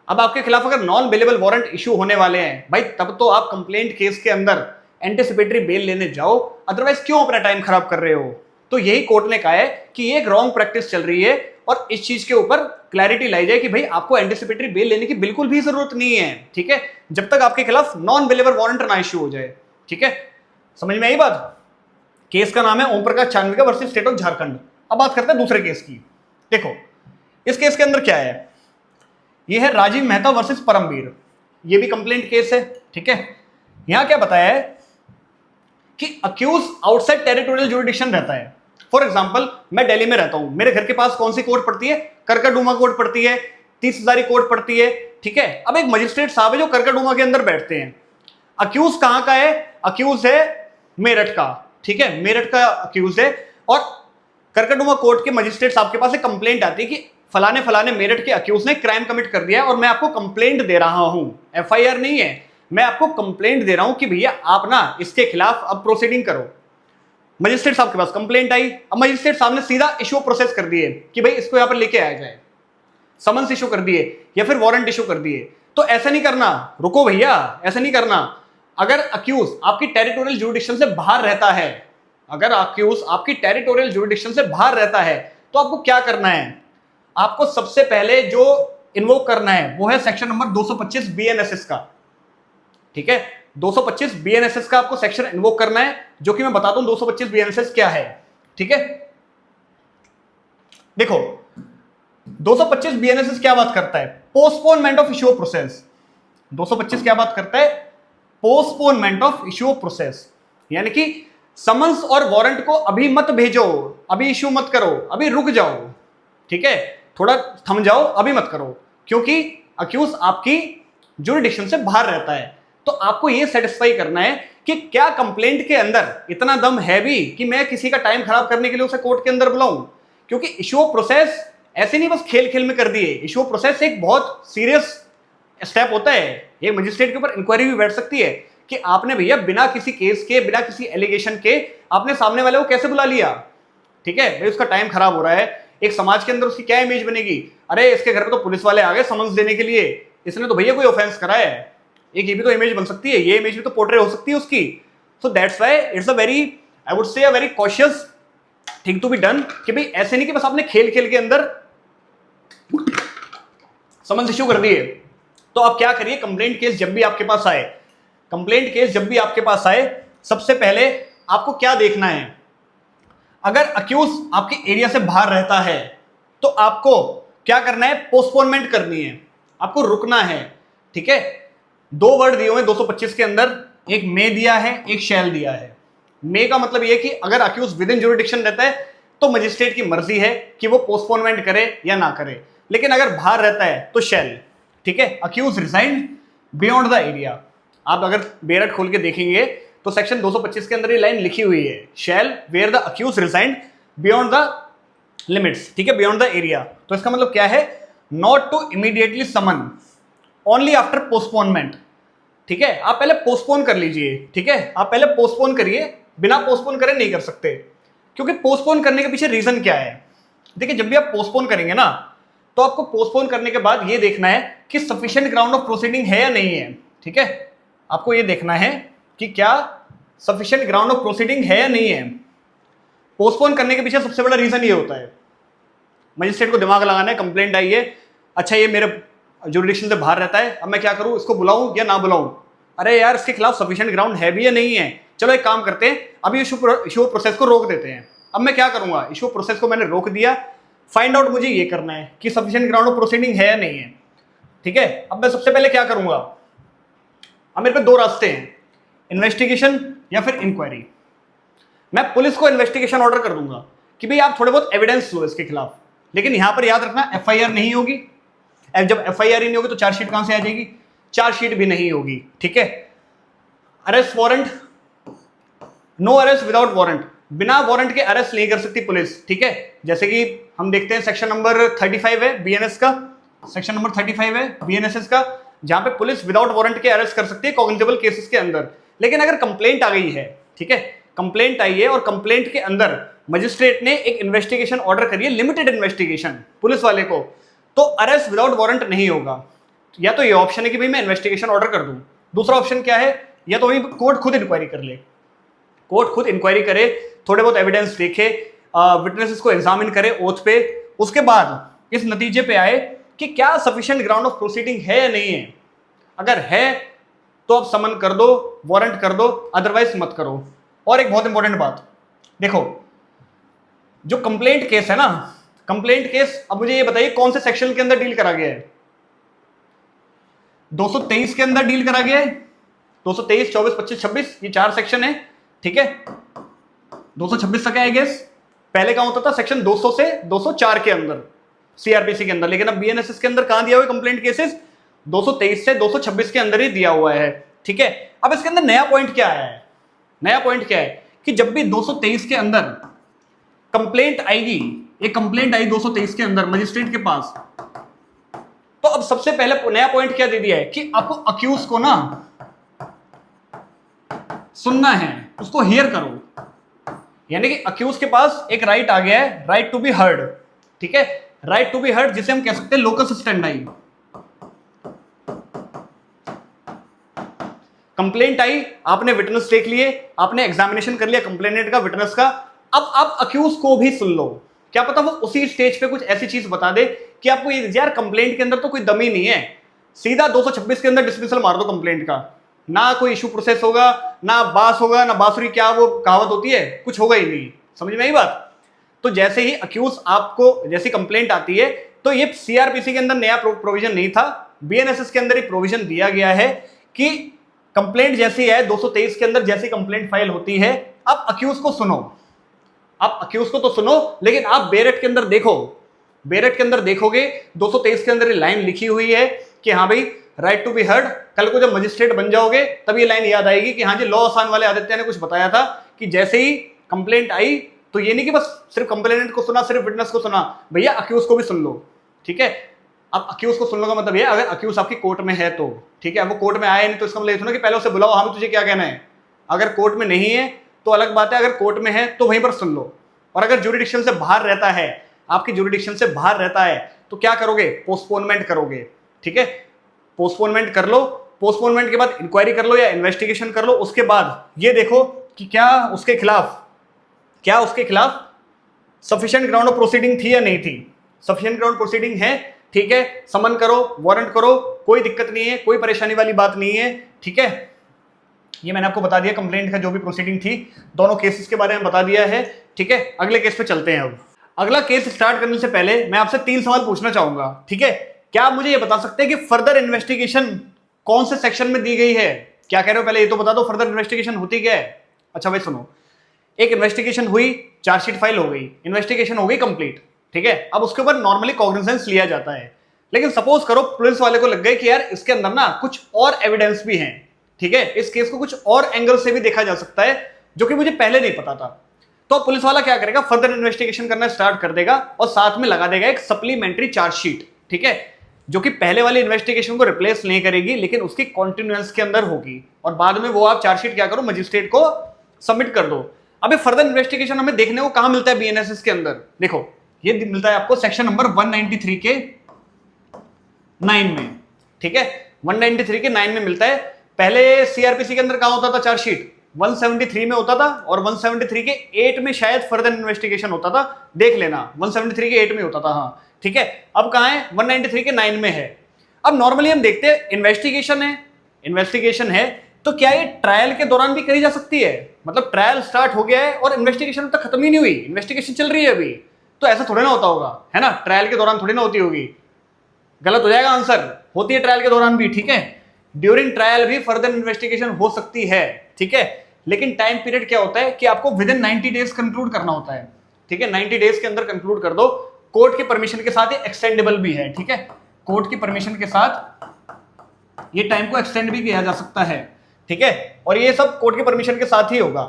अब आपके खिलाफ अगर नॉन बेलेबल वारंट इशू होने वाले हैं भाई, तब तो आप कंप्लेंट केस के अंदर एंटिसिपेटरी बेल लेने जाओ, अदरवाइज क्यों अपना टाइम खराब कर रहे हो। तो यही कोर्ट ने कहा है कि ये एक रॉन्ग प्रैक्टिस चल रही है और इस चीज के ऊपर क्लैरिटी लाई जाए कि भाई आपको एंटिसिपेटरी बेल लेने की बिल्कुल भी जरूरत नहीं है, ठीक है, जब तक आपके खिलाफ नॉन बेलेबल वारंट ना इशू हो जाए, ठीक है। समझ में आई बात। केस का नाम है Om Prakash छानविका versus state of Jharkhand. अब बात करते हैं दूसरे केस की। देखो इस केस के अंदर क्या है, ये है राजीव मेहता वर्सेस परमवीर, ये भी कंप्लेंट केस है, ठीक है। यहां क्या बताया है कि अक्यूज आउटसाइड टेरिटोरियल जुरिडिक्शन रहता है। फॉर एग्जांपल मैं दिल्ली में रहता हूं, मेरे घर के पास कौन सी कोर्ट पड़ती है, करकरडूमा कोर्ट पड़ती है, 30,000 कोर्ट पड़ती है, ठीक है। अब एक मजिस्ट्रेट साहब है जो करकरडूमा के अंदर बैठते हैं। अक्यूज कहां का है, अक्यूज है मेरठ का, ठीक है, मेरठ का अक्यूज है। और करकरडूमा कोर्ट के मजिस्ट्रेट साहब के पास एक कंप्लेंट आती है कि फलाने फलाने मेरठ के अक्यूज ने क्राइम कमिट कर दिया और मैं आपको कंप्लेंट दे रहा हूं, एफआईआर नहीं है, मैं आपको कंप्लेंट दे रहा हूं कि भैया आप ना इसके खिलाफ अब प्रोसीडिंग करो। मजिस्ट्रेट साहब के पास कंप्लेंट आई, अब मजिस्ट्रेट साहब ने सीधा इशू प्रोसेस कर दिए कि भाई इसको यहां पर लेके आया जाए, समन्स इशू कर दिए या फिर वारंट इशू कर दिए। तो ऐसा नहीं करना, रुको भैया, ऐसा नहीं करना। अगर अक्यूज आपकी टेरिटोरियल जुरिडिक्शन से बाहर रहता है, अगर अक्यूज आपकी टेरिटोरियल जुरिडिक्शन से बाहर रहता है तो आपको क्या करना है, आपको सबसे पहले जो इन्वोक करना है वो है सेक्शन नंबर 225 बीएनएसएस का, ठीक है। 225 बीएनएसएस का आपको सेक्शन इन्वोक करना है, जो कि मैं बताता हूं 225 बीएनएसएस क्या है, ठीक है। देखो 225 बीएनएसएस क्या बात करता है, पोस्टपोनमेंट ऑफ इश्यू प्रोसेस। 225 क्या बात करता है, पोस्टपोनमेंट ऑफ इश्यू प्रोसेस, यानी कि समन्स और वारंट को अभी मत भेजो, अभी इश्यू मत करो, अभी रुक जाओ, ठीक है, थोड़ा थम जाओ, अभी मत करो, क्योंकि अक्यूज आपकी जुरिडिक्शन से बाहर रहता है। तो आपको यह सेटिस्फाई करना है कि क्या कंप्लेंट के अंदर इतना दम है भी कि मैं किसी का टाइम खराब करने के लिए उसे कोर्ट के अंदर बुलाऊं, क्योंकि इश्यू प्रोसेस ऐसे नहीं बस खेल खेल में कर दिए। इश्यू प्रोसेस एक बहुत सीरियस स्टेप होता है, एक मजिस्ट्रेट के ऊपर इंक्वायरी भी बैठ सकती है कि आपने भैया बिना किसी केस के, बिना किसी एलिगेशन के आपने सामने वाले को कैसे बुला लिया, ठीक है भाई, उसका टाइम खराब हो रहा है, एक समाज के अंदर उसकी क्या इमेज बनेगी, अरे इसके घर पे तो पुलिस वाले आ गए समन्स देने के लिए, इसने तो भैया कोई ऑफेंस करा है, एक ये भी तो इमेज बन सकती है, ये इमेज भी तो पोर्ट्रे हो सकती है उसकी। So that's why it's a very, I would say a very cautious thing to be done कि भाई ऐसे नहीं कि बस आपने खेल खेल के अंदर समन्स इश्यू कर दिए। तो आप क्या करिए, कंप्लेंट केस जब भी आपके पास आए, कंप्लेंट केस जब भी आपके पास आए, सबसे पहले आपको क्या देखना है, अगर अक्यूज आपके एरिया से बाहर रहता है तो आपको क्या करना है, पोस्टपोनमेंट करनी है, आपको रुकना है। ठीक है, दो वर्ड दिए हुए 225 के अंदर, एक मे दिया है, एक शैल दिया है। मे का मतलब यह कि अगर अक्यूज विद इन ज्यूरिडिक्शन रहता है तो मजिस्ट्रेट की मर्जी है कि वो पोस्टपोनमेंट करे या ना करे, लेकिन अगर बाहर रहता है तो शैल। ठीक है, accused resigned beyond the area. आप अगर बेरट खोल के देखेंगे तो सेक्शन 225 के अंदर ये लाइन लिखी हुई है, shall where the accused resigned beyond the limits. ठीक है, बियॉन्ड द एरिया। तो इसका मतलब क्या है, not to immediately summon, only after postponement. ठीक है, आप पहले पोस्टपोन कर लीजिए। ठीक है, आप पहले पोस्टपोन करिए, बिना पोस्टपोन करे नहीं कर सकते, क्योंकि पोस्टपोन करने के पीछे रीजन क्या है। देखिए, जब भी आप पोस्टपोन करेंगे ना, तो आपको पोस्टपोन करने के बाद ये देखना है कि सफिशिएंट ग्राउंड ऑफ प्रोसीडिंग है या नहीं है। ठीक है, आपको ये देखना है कि क्या सफिशिएंट ग्राउंड ऑफ प्रोसीडिंग है या नहीं है। पोस्टपोन करने के पीछे सबसे बड़ा रीजन ये होता है, मजिस्ट्रेट को दिमाग लगाना है, कंप्लेंट आई है, अच्छा ये मेरे ज्यूरिडिक्शन से बाहर रहता है, अब मैं क्या करूं, इसको बुलाऊं या ना बुलाऊं। अरे यार, इसके खिलाफ सफिशिएंट ग्राउंड है भी या नहीं है। चलो एक काम करते हैं, अभी इशू प्रोसेस को रोक देते हैं। अब मैं क्या करूंगा, इशू प्रोसेस को मैंने रोक दिया, फाइंड आउट मुझे ये करना है कि सफिशिएंट ग्राउंड ऑफ प्रोसीडिंग है या नहीं है। ठीक है, अब मैं सबसे पहले क्या करूंगा, अब मेरे पे दो रास्ते हैं, इन्वेस्टिगेशन या फिर इंक्वायरी। मैं पुलिस को इन्वेस्टिगेशन ऑर्डर कर दूंगा कि भाई आप थोड़े बहुत एविडेंस लो इसके खिलाफ, लेकिन यहां पर याद रखना एफआईआर नहीं होगी। जब एफआईआर ही नहीं होगी तो चार्जशीट कहां से आ जाएगी, चार्जशीट भी नहीं होगी। ठीक है, arrest warrant, no arrest without warrant, बिना वारंट के अरेस्ट नहीं कर सकती पुलिस। ठीक है, जैसे कि हम देखते हैं सेक्शन नंबर 35 है बीएनएस का, सेक्शन नंबर 35 है बीएनएसएस का, जहां पे पुलिस विदाउट वारंट के अरेस्ट कर सकती है कॉग्निजेबल केसेस के अंदर। लेकिन अगर कंप्लेंट आ गई है, ठीक है, कंप्लेंट आई है और कंप्लेंट के अंदर मजिस्ट्रेट ने एक इन्वेस्टिगेशन ऑर्डर करी है, लिमिटेड इन्वेस्टिगेशन पुलिस वाले को, तो अरेस्ट विदाउट वारंट नहीं होगा। या तो ये ऑप्शन है कि भाई मैं इन्वेस्टिगेशन ऑर्डर कर दूं, दूसरा ऑप्शन क्या है, या तो वही कोर्ट खुद इंक्वायरी कर ले, कोर्ट खुद इंक्वायरी करे, थोड़े बहुत एविडेंस देखे, विटनेसेस को एग्जामिन करे ओथ पे, उसके बाद इस नतीजे पे आए कि क्या सफिशिएंट ग्राउंड ऑफ प्रोसीडिंग है या नहीं है। अगर है तो आप समन कर दो, वारंट कर दो, अदरवाइज मत करो। और एक बहुत इंपॉर्टेंट बात, देखो जो कंप्लेंट केस है ना, कंप्लेंट केस, अब मुझे ये बताइए कौन से सेक्शन के अंदर डील करा गया है। 223 के अंदर डील करा गया है, 223, 24, 25, 26, ये 4 सेक्शन है। ठीक है, 226 तक है आई गेस, पहले क्या होता था सेक्शन 200 से 204 के अंदर सीआरपीसी के अंदर, लेकिन अब बीएनएसएस के अंदर कहां दिया हुआ है कंप्लेंट केसेस, 223 से 226 के अंदर ही दिया हुआ है। ठीक है, अब इसके अंदर नया पॉइंट क्या आया है, नया पॉइंट क्या है कि जब भी 223 के अंदर कंप्लेंट आएगी, एक कंप्लेंट आई 223 के अंदर मजिस्ट्रेट के पास, तो अब सबसे पहले नया पॉइंट क्या दे दिया है कि आपको अक्यूज को ना सुनना है, उसको हियर करो। यानी कि अक्यूज के पास एक राइट आ गया है, राइट टू बी हर्ड। ठीक है, राइट टू बी हर्ड, जिसे हम कह सकते हैं लोकस स्टैंडाई। कंप्लेंट आई, आपने विटनेस देख लिए, आपने एग्जामिनेशन कर लिया कंप्लेनेंट का, विटनेस का, अब आप अक्यूज को भी सुन लो। क्या पता वो उसी स्टेज पे कुछ ऐसी चीज बता दे कि आपको ये, यार कंप्लेंट के अंदर तो कोई दमी नहीं है, सीधा 226 के अंदर डिसमिसल मार दो कंप्लेंट का, ना कोई इशू प्रोसेस होगा, ना बास होगा, ना बांसुरी, क्या वो कहावत होती है, कुछ होगा ही नहीं। समझ में आई बात। तो जैसे ही अक्यूज आपको, जैसी कंप्लेंट आती है, तो ये सीआरपीसी के अंदर नया प्रोविजन नहीं था, बीएनएसएस के अंदर एक प्रोविजन दिया गया है कि कंप्लेंट जैसी है 223 के अंदर जैसी कंप्लेंट फाइल होती है, आप अक्यूज को सुनो, आप अक्यूज को तो सुनो, लेकिन आप बेरेट के अंदर देखो, बेरेट के अंदर देखोगे 223 के अंदर ये लाइन लिखी हुई है कि हाँ भाई राइट टू बी हर्ड। कल को जब मजिस्ट्रेट बन जाओगे तब ये लाइन याद आएगी कि हाँ जी, लॉ आसान वाले आदित्य ने कुछ बताया था कि जैसे ही कंप्लेंट आई तो ये नहीं कि बस सिर्फ कंप्लेनेंट को सुना, सिर्फ विटनेस को सुना, भैया अक्यूज को भी सुन लो। ठीक है, अब अक्यूज को सुनने का मतलब ये, अगर अक्यूज आपकी कोर्ट में है तो ठीक है, वो कोर्ट में आया नहीं तो इसका मतलब ये थोड़ा कि पहले उसे बुलाओ, हाँ तुझे क्या कहना है। अगर कोर्ट में नहीं है तो अलग बात है, अगर कोर्ट में है तो वहीं पर सुन लो। और अगर ज्यूरिडिक्शन से बाहर रहता है, आपकी ज्यूरिडिक्शन से बाहर रहता है, तो क्या करोगे, पोस्टपोनमेंट करोगे। ठीक है, पोस्टपोनमेंट कर लो, पोस्टपोनमेंट के बाद इंक्वायरी कर लो या इन्वेस्टिगेशन कर लो, उसके बाद ये देखो कि क्या उसके खिलाफ सफिशिएंट ग्राउंड ऑफ प्रोसीडिंग थी या नहीं थी। सफिशिएंट ग्राउंड प्रोसीडिंग है, ठीक है, समन करो, वारंट करो, कोई दिक्कत नहीं है, कोई परेशानी वाली बात नहीं है। ठीक है, ये मैंने आपको बता दिया कंप्लेंट का जो भी प्रोसीडिंग थी, दोनों केसेस के बारे में बता दिया है। ठीक है, अगले केस पे चलते हैं। अब अगला केस स्टार्ट करने से पहले मैं आपसे 3 सवाल पूछना चाहूंगा, ठीक है? क्या आप मुझे ये बता सकते हैं कि फर्दर इन्वेस्टिगेशन कौन से सेक्शन में दी गई है? क्या कह रहे हो पहले ये तो बता दो, फर्दर इन्वेस्टिगेशन होती क्या है? अच्छा भाई सुनो, एक इन्वेस्टिगेशन हुई, चार्जशीट फाइल हो गई, इन्वेस्टिगेशन हो गई कंप्लीट, ठीक है? अब उसके ऊपर नॉर्मली कॉग्निजेंस लिया जाता है, लेकिन सपोज करो पुलिस वाले को लग गए कि यार इसके अंदर ना कुछ और एविडेंस भी हैं, ठीक है? इस केस को कुछ और एंगल से भी देखा जा सकता है जो कि मुझे पहले नहीं पता था। तो पुलिस वाला क्या करेगा, फर्दर इन्वेस्टिगेशन करना स्टार्ट कर देगा और साथ में लगा देगा एक सप्लीमेंट्री चार्जशीट, ठीक है? जो कि पहले वाली इन्वेस्टिगेशन को रिप्लेस नहीं करेगी, लेकिन उसकी कॉन्टिन्यूएंस के अंदर होगी, और बाद में वो आप चार्जशीट क्या करो, मजिस्ट्रेट को सबमिट कर दो। अभी फर्दर इन्वेस्टिगेशन हमें देखने को कहां मिलता है बीएनएसएस के अंदर? देखो ये मिलता है आपको सेक्शन नंबर 193 के 9 में, ठीक है? 193 के 9 में मिलता है। पहले सीआरपीसी के अंदर कहां होता था चार्जशीट? 173 में होता था, और 173 के 8 में शायद फर्दर इन्वेस्टिगेशन होता था, देख लेना 173 के 8 में होता था, हाँ ठीक है। अब कहां है? 193 के 9 में है। अब नॉर्मली हम देखते हैं इन्वेस्टिगेशन है तो क्या ये ट्रायल के दौरान भी करी जा सकती है? मतलब ट्रायल स्टार्ट हो गया है और इन्वेस्टिगेशन तक खत्म ही नहीं हुई, इन्वेस्टिगेशन चल रही है अभी, तो ऐसा थोड़ी ना होता होगा, है ना? ट्रायल के दौरान थोड़ी ना होती होगी, गलत हो जाएगा आंसर। होती है ट्रायल के दौरान भी, ठीक है? ड्यूरिंग ट्रायल भी फर्दर इन्वेस्टिगेशन हो सकती है, ठीक है? लेकिन टाइम पीरियड क्या होता है कि आपको विद इन 90 डेज कंक्लूड करना होता है, ठीक है? 90 डेज के अंदर कंक्लूड कर दो। कोर्ट की परमिशन के साथ ये एक्सटेंडेबल भी है, ठीक है? कोर्ट की परमिशन के साथ ये टाइम को एक्सटेंड भी किया जा सकता है, ठीक है? और ये सब कोर्ट की परमिशन के साथ ही होगा।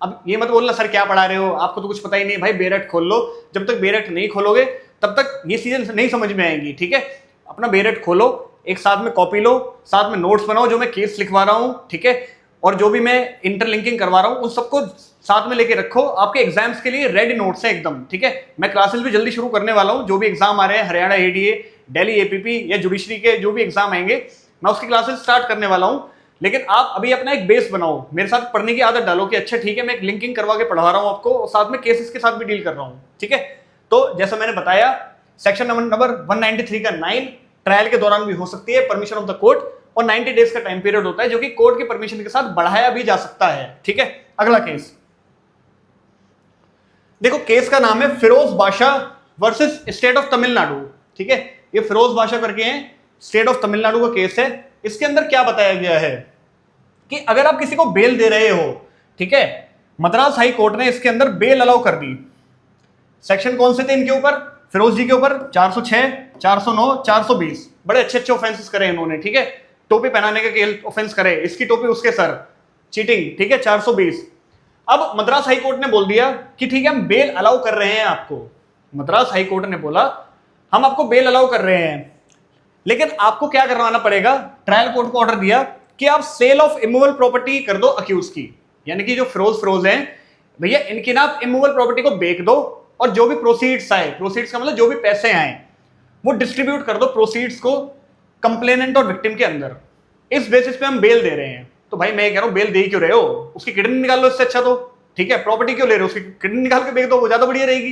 अब ये मत बोलना सर क्या पढ़ा रहे हो, आपको तो कुछ पता ही नहीं। भाई बेरेट खोल लो, जब तक बेरेट नहीं खोलोगे तब तक ये चीजें नहीं समझ में आएंगी, ठीक है? अपना बेरेट खोलो, एक साथ में कॉपी लो, साथ में नोट्स बनाओ जो मैं केस लिखवा रहा हूं, ठीक है? और जो भी मैं इंटरलिंकिंग करवा रहा हूं उन सबको साथ में लेके रखो। आपके एग्जाम्स के लिए रेडी नोट्स है एकदम, ठीक है? मैं क्लासेस भी जल्दी शुरू करने वाला हूं, जो भी एग्जाम आ रहे हैं, हरियाणा एडीए, दिल्ली एपीपी या जुडिशरी के जो भी एग्जाम आएंगे, मैं उसकी क्लासेस स्टार्ट करने वाला हूं। लेकिन आप अभी अपना एक बेस बनाओ, मेरे साथ पढ़ने की आदत डालो कि अच्छा ठीक है मैं एक लिंकिंग करवा के पढ़ा रहा हूं आपको, और साथ में केसेस के साथ भी डील कर रहा हूं, ठीक है? तो जैसा मैंने बताया, सेक्शन नंबर 193 का 9 ट्रायल के दौरान भी हो सकती है, परमिशन ऑफ द कोर्ट, और 90 डेज का टाइम पीरियड होता है जो कि कोर्ट की परमिशन के साथ बढ़ाया भी जा सकता है, ठीक है? अगला केस देखो, केस का नाम है फिरोज बादशाह वर्सेस स्टेट ऑफ तमिलनाडु, ठीक है? ये फिरोज बादशाह करके हैं, स्टेट ऑफ तमिलनाडु का केस है। इसके अंदर क्या बताया गया है कि अगर आप किसी को बेल दे रहे हो, ठीक है, मद्रास हाई कोर्ट ने इसके अंदर बेल अलाउ कर दी। सेक्शन कौन से थे इनके ऊपर? फिरोज जी के ऊपर 406, 409, 420, बड़े अच्छे अच्छे ऑफेंसेस करे इन्होंने, ठीक है? टोपी पहनाने का ऑफेंस करे, इसकी टोपी उसके सर, चीटिंग, ठीक है? 420। अब मद्रास हाई कोर्ट ने बोल दिया कि ठीक है हम बेल अलाउ कर रहे हैं आपको। मद्रास हाई कोर्ट ने बोला हम आपको बेल अलाउ कर रहे हैं, लेकिन आपको क्या करवाना पड़ेगा? ट्रायल कोर्ट को ऑर्डर दिया कि आप सेल ऑफ इमूवेबल प्रॉपर्टी कर दो अक्यूज की, यानी कि जो फिरोज हैं भैया, इनकी ना आप इमूवेबल प्रॉपर्टी को बेच दो, और जो भी प्रोसीड्स आए, प्रोसीड्स का मतलब जो भी पैसे आए, वो डिस्ट्रीब्यूट कर दो प्रोसीड्स को कंप्लेनेंट और विक्टिम के अंदर। इस बेसिस पे हम बेल दे रहे हैं। तो भाई मैं कह रहा हूं बेल दे क्यों रहे हो? उसकी किडनी निकाल लो, इससे अच्छा तो, ठीक है? प्रॉपर्टी क्यों ले रहे हो? उसकी किडनी निकाल के बेच दो, वो ज्यादा बढ़िया रहेगी,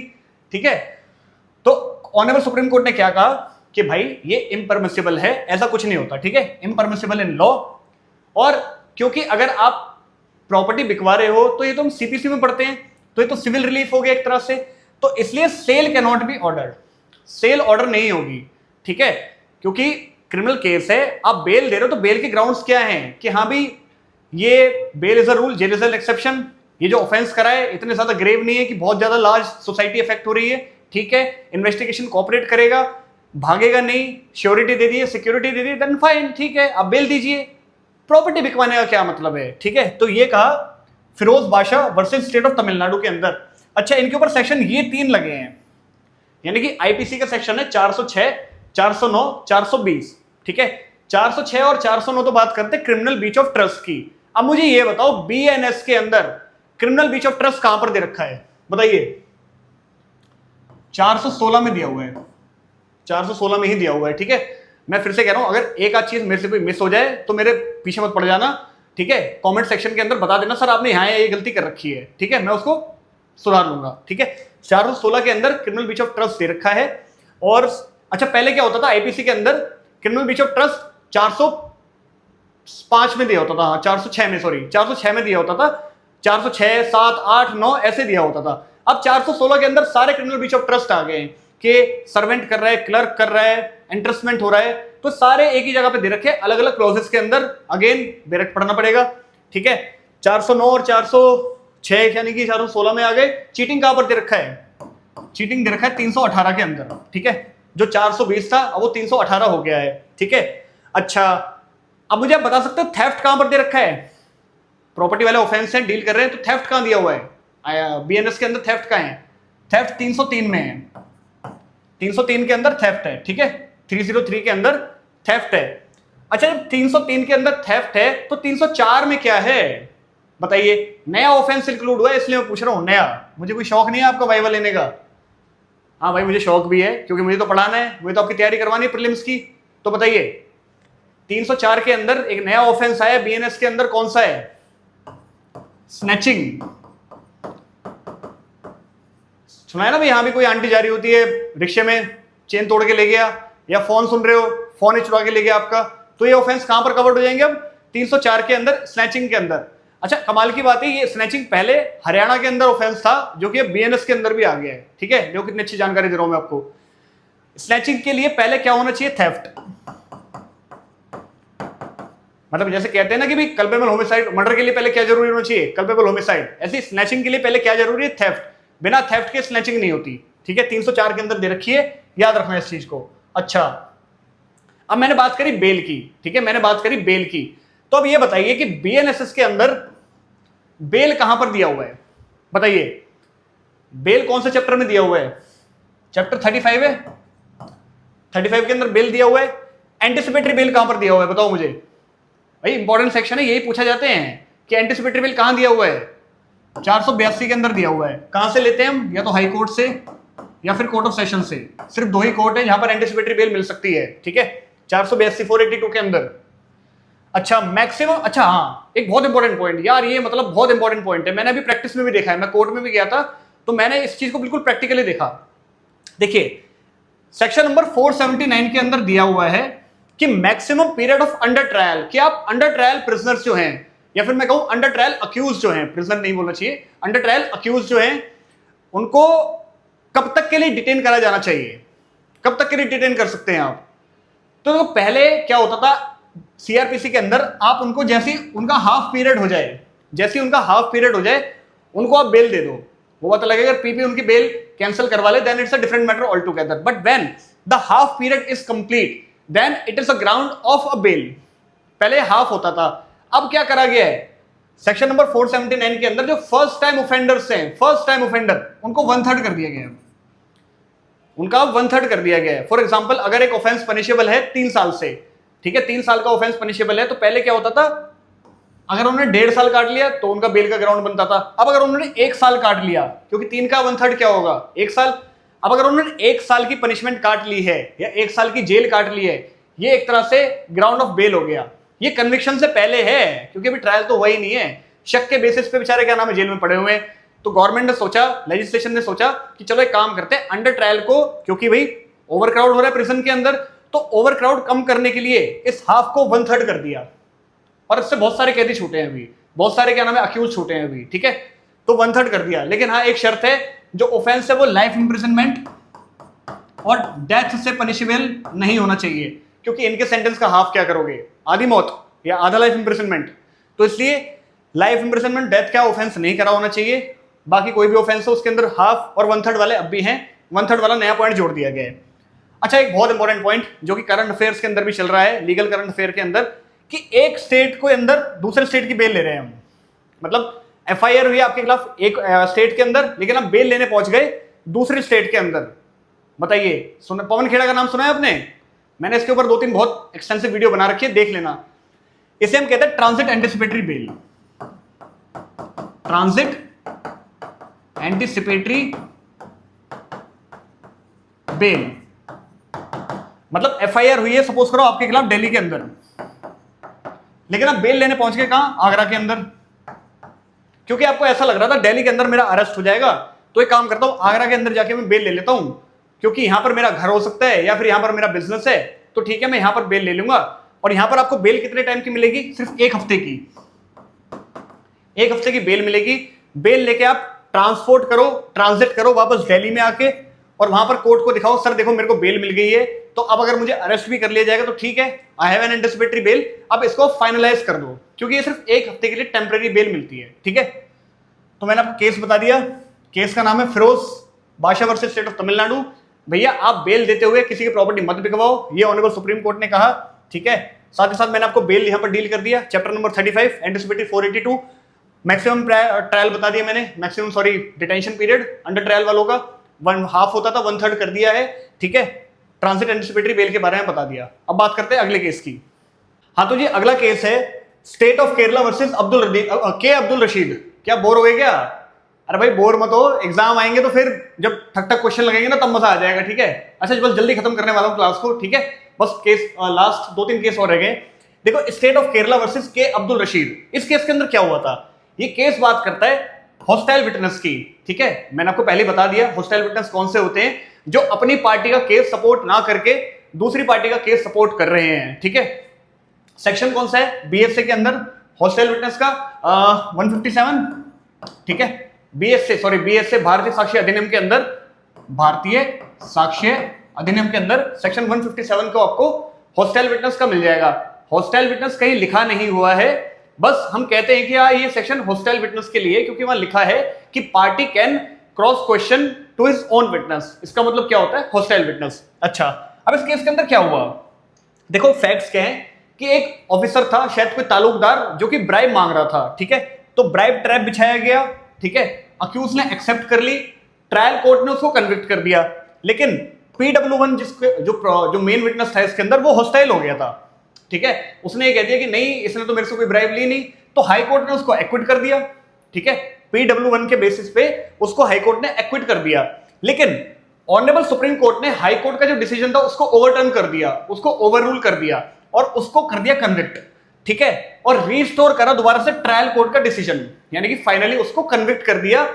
ठीक है? तो ऑनरेबल सुप्रीम कोर्ट ने क्या कहा कि भाई ये इम्परमिसिबल है, ऐसा कुछ नहीं होता, ठीक है? इम्परमिसिबल इन लॉ। और क्योंकि अगर आप प्रॉपर्टी बिकवा रहे हो तो ये तो हम सीपीसी में पढ़ते हैं, तो ये तो सिविल रिलीफ हो गया एक तरह से, तो इसलिए sale can not be ordered, sale order नहीं होगी, ठीक है? क्योंकि क्रिमिनल केस है, आप बेल दे रहे हो तो बेल के ग्राउंड्स क्या हैं कि हाँ भी ये bail is a rule, jail is an exception. ये जो ऑफेंस करा है इतने ज्यादा ग्रेव नहीं है कि बहुत ज्यादा लार्ज सोसाइटी इफेक्ट हो रही है, ठीक है? इन्वेस्टिगेशन कोऑपरेट करेगा, भागेगा नहीं, श्योरिटी दे दी, सिक्योरिटी दे दी, देन फाइन, ठीक है, आप बेल दीजिए। प्रॉपर्टी बिकवाने का क्या मतलब है, ठीक है? तो ये कहा फिरोज बादशाह वर्सेस स्टेट ऑफ तमिलनाडु के अंदर। अच्छा, इनके ऊपर सेक्शन ये 3 लगे हैं, यानी कि आईपीसी का सेक्शन है 406, 409, 420, ठीक है? 406 और 409 तो बात करते हैं क्रिमिनल ब्रीच ऑफ ट्रस्ट की। अब मुझे ये बताओ बीएनएस के अंदर क्रिमिनल ब्रीच ऑफ ट्रस्ट कहां पर दे रखा है? बताइए। 416 में दिया हुआ है, 416 में ही दिया हुआ है, ठीक है? मैं फिर से कह रहा हूं, अगर एक आध चीज मेरे से कोई मिस हो जाए तो मेरे पीछे मत पड़ जाना, ठीक है? कमेंट सेक्शन के अंदर बता देना सर आपने यहां ये गलती कर रखी है, ठीक है? मैं उसको सुधार लूंगा, ठीक है? 416 के अंदर क्रिमिनल ब्रीच ऑफ ट्रस्ट दे रखा है। और अच्छा, पहले क्या होता था आईपीसी के अंदर? क्रिमिनल ब्रीच ऑफ ट्रस्ट 405 में दिया होता था, 406 में, सॉरी 406 में दिया होता था, 406, 7, 8, 9 ऐसे दिया होता था। अब 416 के अंदर सारे क्रिमिनल ब्रीच ऑफ ट्रस्ट आ गए हैं कि सर्वेंट कर रहा है, क्लर्क कर रहा है, एंट्रस्टमेंट हो रहा है, तो सारे एक ही जगह पे दे रखे, अलग अलग क्लॉजेस के अंदर। अगेन डायरेक्ट पढ़ना पड़ेगा, ठीक है। 409 और 406 यानी कि 416 में आ गए। चीटिंग कहां पर दे रखा है? चीटिंग दे रखा है 318 के अंदर, ठीक है। जो 420 था अब वो 318 हो गया है, ठीक है। अच्छा, अब मुझे आप बता सकते हो थेफ्ट कहां पर दे रखा है? प्रॉपर्टी वाले ऑफेंस से डील कर रहे हैं तो थेफ्ट कहां दिया हुआ है? बीएनएस के अंदर थेफ्ट कहां है? थेफ्ट 303 में है, 303 के अंदर थेफ्ट है, ठीक है। 303 के अंदर थेफ्ट है। अच्छा, जब 303 के अंदर थेफ्ट है तो 304 में क्या है बताइए? नया ऑफेंस इंक्लूड हुआ है, इसलिए मैं पूछ रहा हूं नया। मुझे कोई शौक नहीं है आपका वाइवा लेने का। हाँ भाई, मुझे शौक भी है क्योंकि मुझे तो पढ़ाना है, मुझे तो आपकी तैयारी करवानी है प्रीलिम्स की। तो बताइए 304 के अंदर एक नया ऑफेंस आया बीएनएस के अंदर, कौन सा है? स्नैचिंग। सुना है ना भाई, यहां भी कोई आंटी जा रही होती है रिक्शे में, चेन तोड़ के ले गया, या फोन सुन रहे हो, फोन ही चुरा के ले गया आपका, तो ये ऑफेंस कहां पर कवर्ड हो जाएंगे? अब 304 के अंदर, स्नैचिंग के अंदर। अच्छा, कमाल की बात है, ये स्नैचिंग पहले हरियाणा के अंदर ऑफेंस था, जो कि बीएनएस के अंदर भी आ गया है, ठीक है। देखो कितनी अच्छी जानकारी दे रहा हूं मैं आपको। स्नैचिंग के लिए पहले क्या होना चाहिए? थेफ्ट। मतलब जैसे कहते हैं ना कि भाई कल्पेबल होमिसाइड, मर्डर के लिए पहले क्या जरूरी होना चाहिए? Culpable homicide. ऐसी स्नैचिंग के लिए पहले क्या जरूरी है? थेफ्ट। बिना थेफ्ट के स्नैचिंग नहीं होती, ठीक है। 304 के अंदर दे रखी है, याद रखना इस चीज को। अच्छा, अब मैंने बात करी बेल की, ठीक है, मैंने बात करी बेल की। तो अब ये बताइए कि बीएनएसएस के अंदर बेल कहां पर दिया हुआ है? बताइए, बेल कौन से चैप्टर में दिया हुआ है? चैप्टर 35 है, 35 के अंदर बेल दिया हुआ है। एंटिसिपेटरी बेल कहां पर दिया हुआ है? बताओ मुझे भाई, इंपॉर्टेंट सेक्शन है, यही पूछा जाते हैं कि एंटिसिपेटरी बेल कहां दिया हुआ है? 482 के अंदर दिया हुआ है। कहां से लेते हैं हम? या तो हाई कोर्ट से या फिर कोर्ट ऑफ सेशन से। सिर्फ दो ही कोर्ट है जहां पर एंटिसिपेटरी बेल मिल सकती है, ठीक है। 482 482 के अंदर। अच्छा, मैक्सिमम। अच्छा हाँ, एक बहुत इंपॉर्टेंट पॉइंट यार, ये मतलब बहुत इंपॉर्टेंट पॉइंट है, मैंने अभी प्रैक्टिस में भी देखा है, मैं कोर्ट में भी गया था तो मैंने इस चीज को बिल्कुल प्रैक्टिकली देखा। देखिए, सेक्शन नंबर 479 के अंदर दिया हुआ है कि maximum period of under trial, कि आप अंडर ट्रायल प्रिजनर्स जो हैं, या फिर मैं कहूं अंडर ट्रायल अक्यूज जो हैं, प्रिजनर नहीं बोलना चाहिए, अंडर ट्रायल अक्यूज जो हैं, उनको कब तक के लिए डिटेन करा जाना चाहिए? कब तक के लिए डिटेन कर सकते हैं आप? तो पहले क्या होता था सीआरपीसी के अंदर, आप उनको जैसे उनका हाफ पीरियड हो जाए, जैसे उनका हाफ पीरियड हो जाए, उनको आप बेल दे दो, वो पता लगेगा पीपी उनकी बेल कैंसिल करवा ले, then it's a different matter all together. But when the half period is complete, then it is a ground of a bail. पहले हाफ होता था, अब क्या करा गया है? सेक्शन नंबर 479 के अंदर जो फर्स्ट टाइम ऑफेंडर्स हैं, फर्स्ट टाइम ऑफेंडर, उनको 1/3 कर दिया गया है, उनका 1/3 कर दिया गया है। फॉर एग्जाम्पल, अगर एक ऑफेंस पनिशेबल है 3 साल से, ठीक है, 3 साल का ऑफेंस पनिशेबल है, तो पहले क्या होता था? अगर उन्होंने 1.5 साल काट लिया तो उनका बेल का ग्राउंड बनता था। अब अगर उन्होंने 1 साल काट लिया, क्योंकि 3 का 1/3 क्या होगा? 1 साल। अब अगर उन्होंने 1 साल की पनिशमेंट काट ली है या 1 साल की जेल काट ली है, ये एक तरह से ग्राउंड ऑफ बेल हो गया। ये कन्विक्शन से पहले है, क्योंकि अभी ट्रायल तो हुआ ही नहीं है, शक के बेसिस पे बेचारे क्या नाम है जेल में पड़े हुए हैं। तो गवर्नमेंट ने सोचा, लेजिस्लेशन ने सोचा कि चलो एक काम करते हैं, अंडर ट्रायल को, क्योंकि भाई ओवरक्राउड हो रहा है प्रिजन के अंदर, तो ओवरक्राउड कम करने के लिए इस हाफ को 1/3 कर दिया, और इससे बहुत सारे कैदी छूटे हैं अभी, बहुत सारे क्या नाम है अक्यूज छूटे हैं अभी, ठीक है। तो 1/3 कर दिया, लेकिन हाँ एक शर्त है, जो ऑफेंस है वो लाइफ इंप्रिजनमेंट और डेथ से पनिशेबल नहीं होना चाहिए, क्योंकि इनके सेंटेंस का हाफ क्या करोगे? आधी मौत या आधा लाइफ इंप्रिजनमेंट। तो इसलिए लाइफ इंप्रिजनमेंट, डेथ का ऑफेंस नहीं करा होना चाहिए। बाकी कोई भी ऑफेंस हो उसके अंदर हाफ और 1/3 वाले अब भी हैं, 1/3 वाला नया पॉइंट जोड़ दिया गया है। अच्छा, एक बहुत इंपॉर्टेंट पॉइंट जो कि करंट अफेयर्स के अंदर भी चल रहा है, लीगल करंट अफेयर के अंदर, कि एक स्टेट को अंदर दूसरे स्टेट की बेल ले रहे हैं हम। मतलब एफआईआर हुई आपके खिलाफ एक स्टेट के अंदर, लेकिन आप बेल लेने पहुंच गए दूसरे स्टेट के अंदर। बताइए, पवन खेड़ा का नाम सुना है आपने? मैंने इसके ऊपर 2-3 बहुत एक्सटेंसिव वीडियो बना रखी है, देख लेना। इसे हम कहते हैं transit anticipatory bell. Transit anticipatory bell मतलब एफआईआर हुई है सपोज करो आपके खिलाफ दिल्ली के अंदर, लेकिन आप बेल लेने पहुंच गए कहां? आगरा के अंदर, क्योंकि आपको ऐसा लग रहा था दिल्ली के अंदर मेरा अरेस्ट हो जाएगा, तो एक काम करता हूं आगरा के अंदर जाके मैं बेल ले लेता हूं, क्योंकि यहां पर मेरा घर हो सकता है या फिर यहां पर मेरा बिजनेस है, तो ठीक है मैं यहां पर बेल ले लूंगा। और यहां पर आपको बेल कितने टाइम की मिलेगी? सिर्फ 1 हफ्ते की, 1 हफ्ते की बेल मिलेगी। बेल लेके आप ट्रांसपोर्ट करो, ट्रांजिट करो वापस दिल्ली में आके, और वहां पर कोर्ट को दिखाओ सर देखो मेरे को बेल मिल गई है, तो अब अगर मुझे अरेस्ट भी कर लिया जाएगा तो ठीक है, I have an anticipatory bell, अब इसको फाइनलाइज कर दो, क्योंकि ये सिर्फ एक हफ्ते के लिए टेम्पररी बेल मिलती है, ठीक है। तो मैंने आपको केस बता दिया, केस का नाम है फिरोज बादशाह वर्सेस स्टेट ऑफ तमिलनाडु। भैया आप बेल देते हुए किसी की प्रॉपर्टी मत बिकवाओ, ये ऑनरेबल सुप्रीम कोर्ट ने कहा, ठीक है। साथ ही साथ मैंने आपको बेल यहां पर डील कर दिया, chapter number 35 anticipatory 482, maximum trial बता दिया मैंने, maximum sorry detention period under trial वालों का 1/2 होता था, 1/3 कर दिया है, ठीक है। ट्रांजिट एंटिसिपेटरी बेल के बारे में बता दिया। अब बात करते हैं अगले केस की। हाँ तो जी अगला केस है state of Kerala versus Abdul Rashid. क्या बोर हो गए क्या? अरे भाई बोर मत हो, एग्जाम आएंगे तो फिर जब ठक ठक क्वेश्चन लगेंगे ना तब मजा आ जाएगा, ठीक है। अच्छा बस जल्दी खत्म करने वाला हूं क्लास को, ठीक है। बस केस लास्ट 2-3 केस और रह गए। देखो स्टेट ऑफ केरला वर्सेस के अब्दुल रशीद, इस केस के अंदर क्या हुआ था? ये केस बात करता है हॉस्टाइल विटनेस की, ठीक है। मैंने आपको पहले बता दिया हॉस्टाइल विटनेस कौन से होते हैं, जो अपनी पार्टी का केस सपोर्ट ना करके दूसरी पार्टी का केस सपोर्ट कर रहे हैं, ठीक है। सेक्शन कौन सा है बीएसए के अंदर हॉस्टाइल विटनेस का? 157, ठीक है। बीएसए भारतीय साक्ष्य अधिनियम के अंदर, भारतीय साक्ष्य अधिनियम के अंदर सेक्शन 157 को आपको हॉस्टाइल विटनेस का मिल जाएगा। हॉस्टाइल विटनेस कहीं लिखा नहीं हुआ है, बस हम कहते हैं कि हाँ ये सेक्शन हॉस्टाइल विटनेस के लिए, क्योंकि वहां लिखा है कि party can cross question to his own witness. इसका मतलब क्या होता है? Hostile witness. अच्छा अब इस केस के अंदर क्या हुआ? देखो फैक्ट्स क्या है कि एक ऑफिसर था, शायद कोई तालुकदार, जो कि ब्राइब मांग रहा था, ठीक है। तो ब्राइब ट्रैप बिछाया गया, ठीक है। अक्यूज ने एक्सेप्ट कर ली, ट्रायल कोर्ट ने उसको कन्विक्ट कर दिया, लेकिन PW1 जिसके जो मेन विटनेस था इसके अंदर वो हॉस्टाइल हो गया था, ठीक है। उसने ये कह दिया कि नहीं इसने तो मेरे से कोई ब्राइब ली नहीं, तो हाई कोर्ट ने उसको एक्विट कर दिया, ठीक है। PW1 के बेसिस पे उसको हाई कोर्ट ने एक्विट कर दिया, लेकिन ऑनरेबल सुप्रीम कोर्ट ने हाई कोर्ट का जो डिसीजन था उसको ओवरटर्न कर दिया, उसको ओवररूल कर दिया और उसको कर दिया कन्विक्ट, ठीक है। और रीस्टोर करा दोबारा से ट्रायल कोर्ट का डिसीजन, यानी कि फाइनली उसको कन्विक्ट कर दिया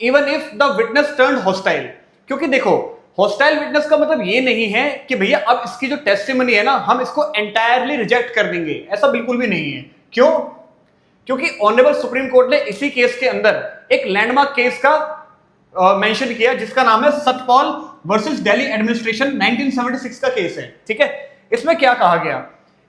even if the witness turned hostile. क्योंकि देखो हॉस्टाइल विटनेस का मतलब ये नहीं है कि भैया अब इसकी जो टेस्टिमनी है ना हम इसको एंटायरली रिजेक्ट कर देंगे, ऐसा बिल्कुल भी नहीं है। क्यों? क्योंकि ऑनरेबल सुप्रीम कोर्ट ने इसी केस के अंदर एक लैंडमार्क केस का मेंशन किया जिसका नाम है सतपाल वर्सेस दिल्ली एडमिनिस्ट्रेशन, 1976 का केस है, ठीक है। इसमें क्या कहा गया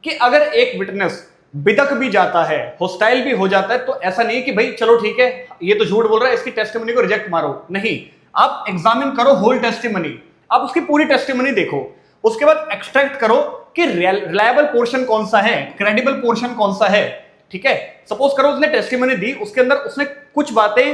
कि अगर एक विटनेस बिदक भी जाता है, हॉस्टाइल भी हो जाता है, तो ऐसा नहीं कि भाई चलो ठीक है ये तो झूठ बोल रहा है इसकी टेस्टिमनी को रिजेक्ट मारो, नहीं, आप एग्जामिन करो होल टेस्टिमनी, आप उसकी पूरी टेस्टिमनी देखो, उसके बाद एक्सट्रैक्ट करो कि रिलायबल पोर्शन कौन सा है, क्रेडिबल पोर्शन कौन सा है, ठीक है। सपोज करो उसने टेस्टिमनी दी, उसके अंदर उसने कुछ बातें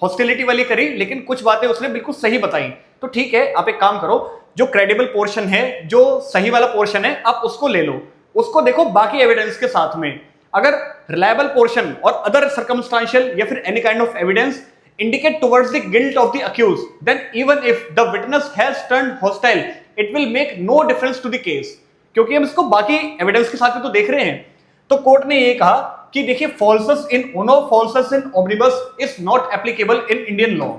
हॉस्टिलिटी वाली करी लेकिन कुछ बातें उसने बिल्कुल सही बताई, तो ठीक है आप एक काम करो, जो क्रेडिबल पोर्शन है, जो सही वाला पोर्शन है, आप उसको ले लो, उसको देखो बाकी एविडेंस के साथ में। अगर रिलायबल पोर्शन और अदर सर्कमस्टांशियल या फिर any kind of evidence indicate towards the guilt of the accused, then even if the witness has turned hostile, it will make no difference to the case। क्योंकि हम इसको बाकी evidence के साथ में तो देख रहे हैं। तो कोर्ट ने ये कहा कि देखिए falsus in uno falsus in omnibus is not applicable in Indian law,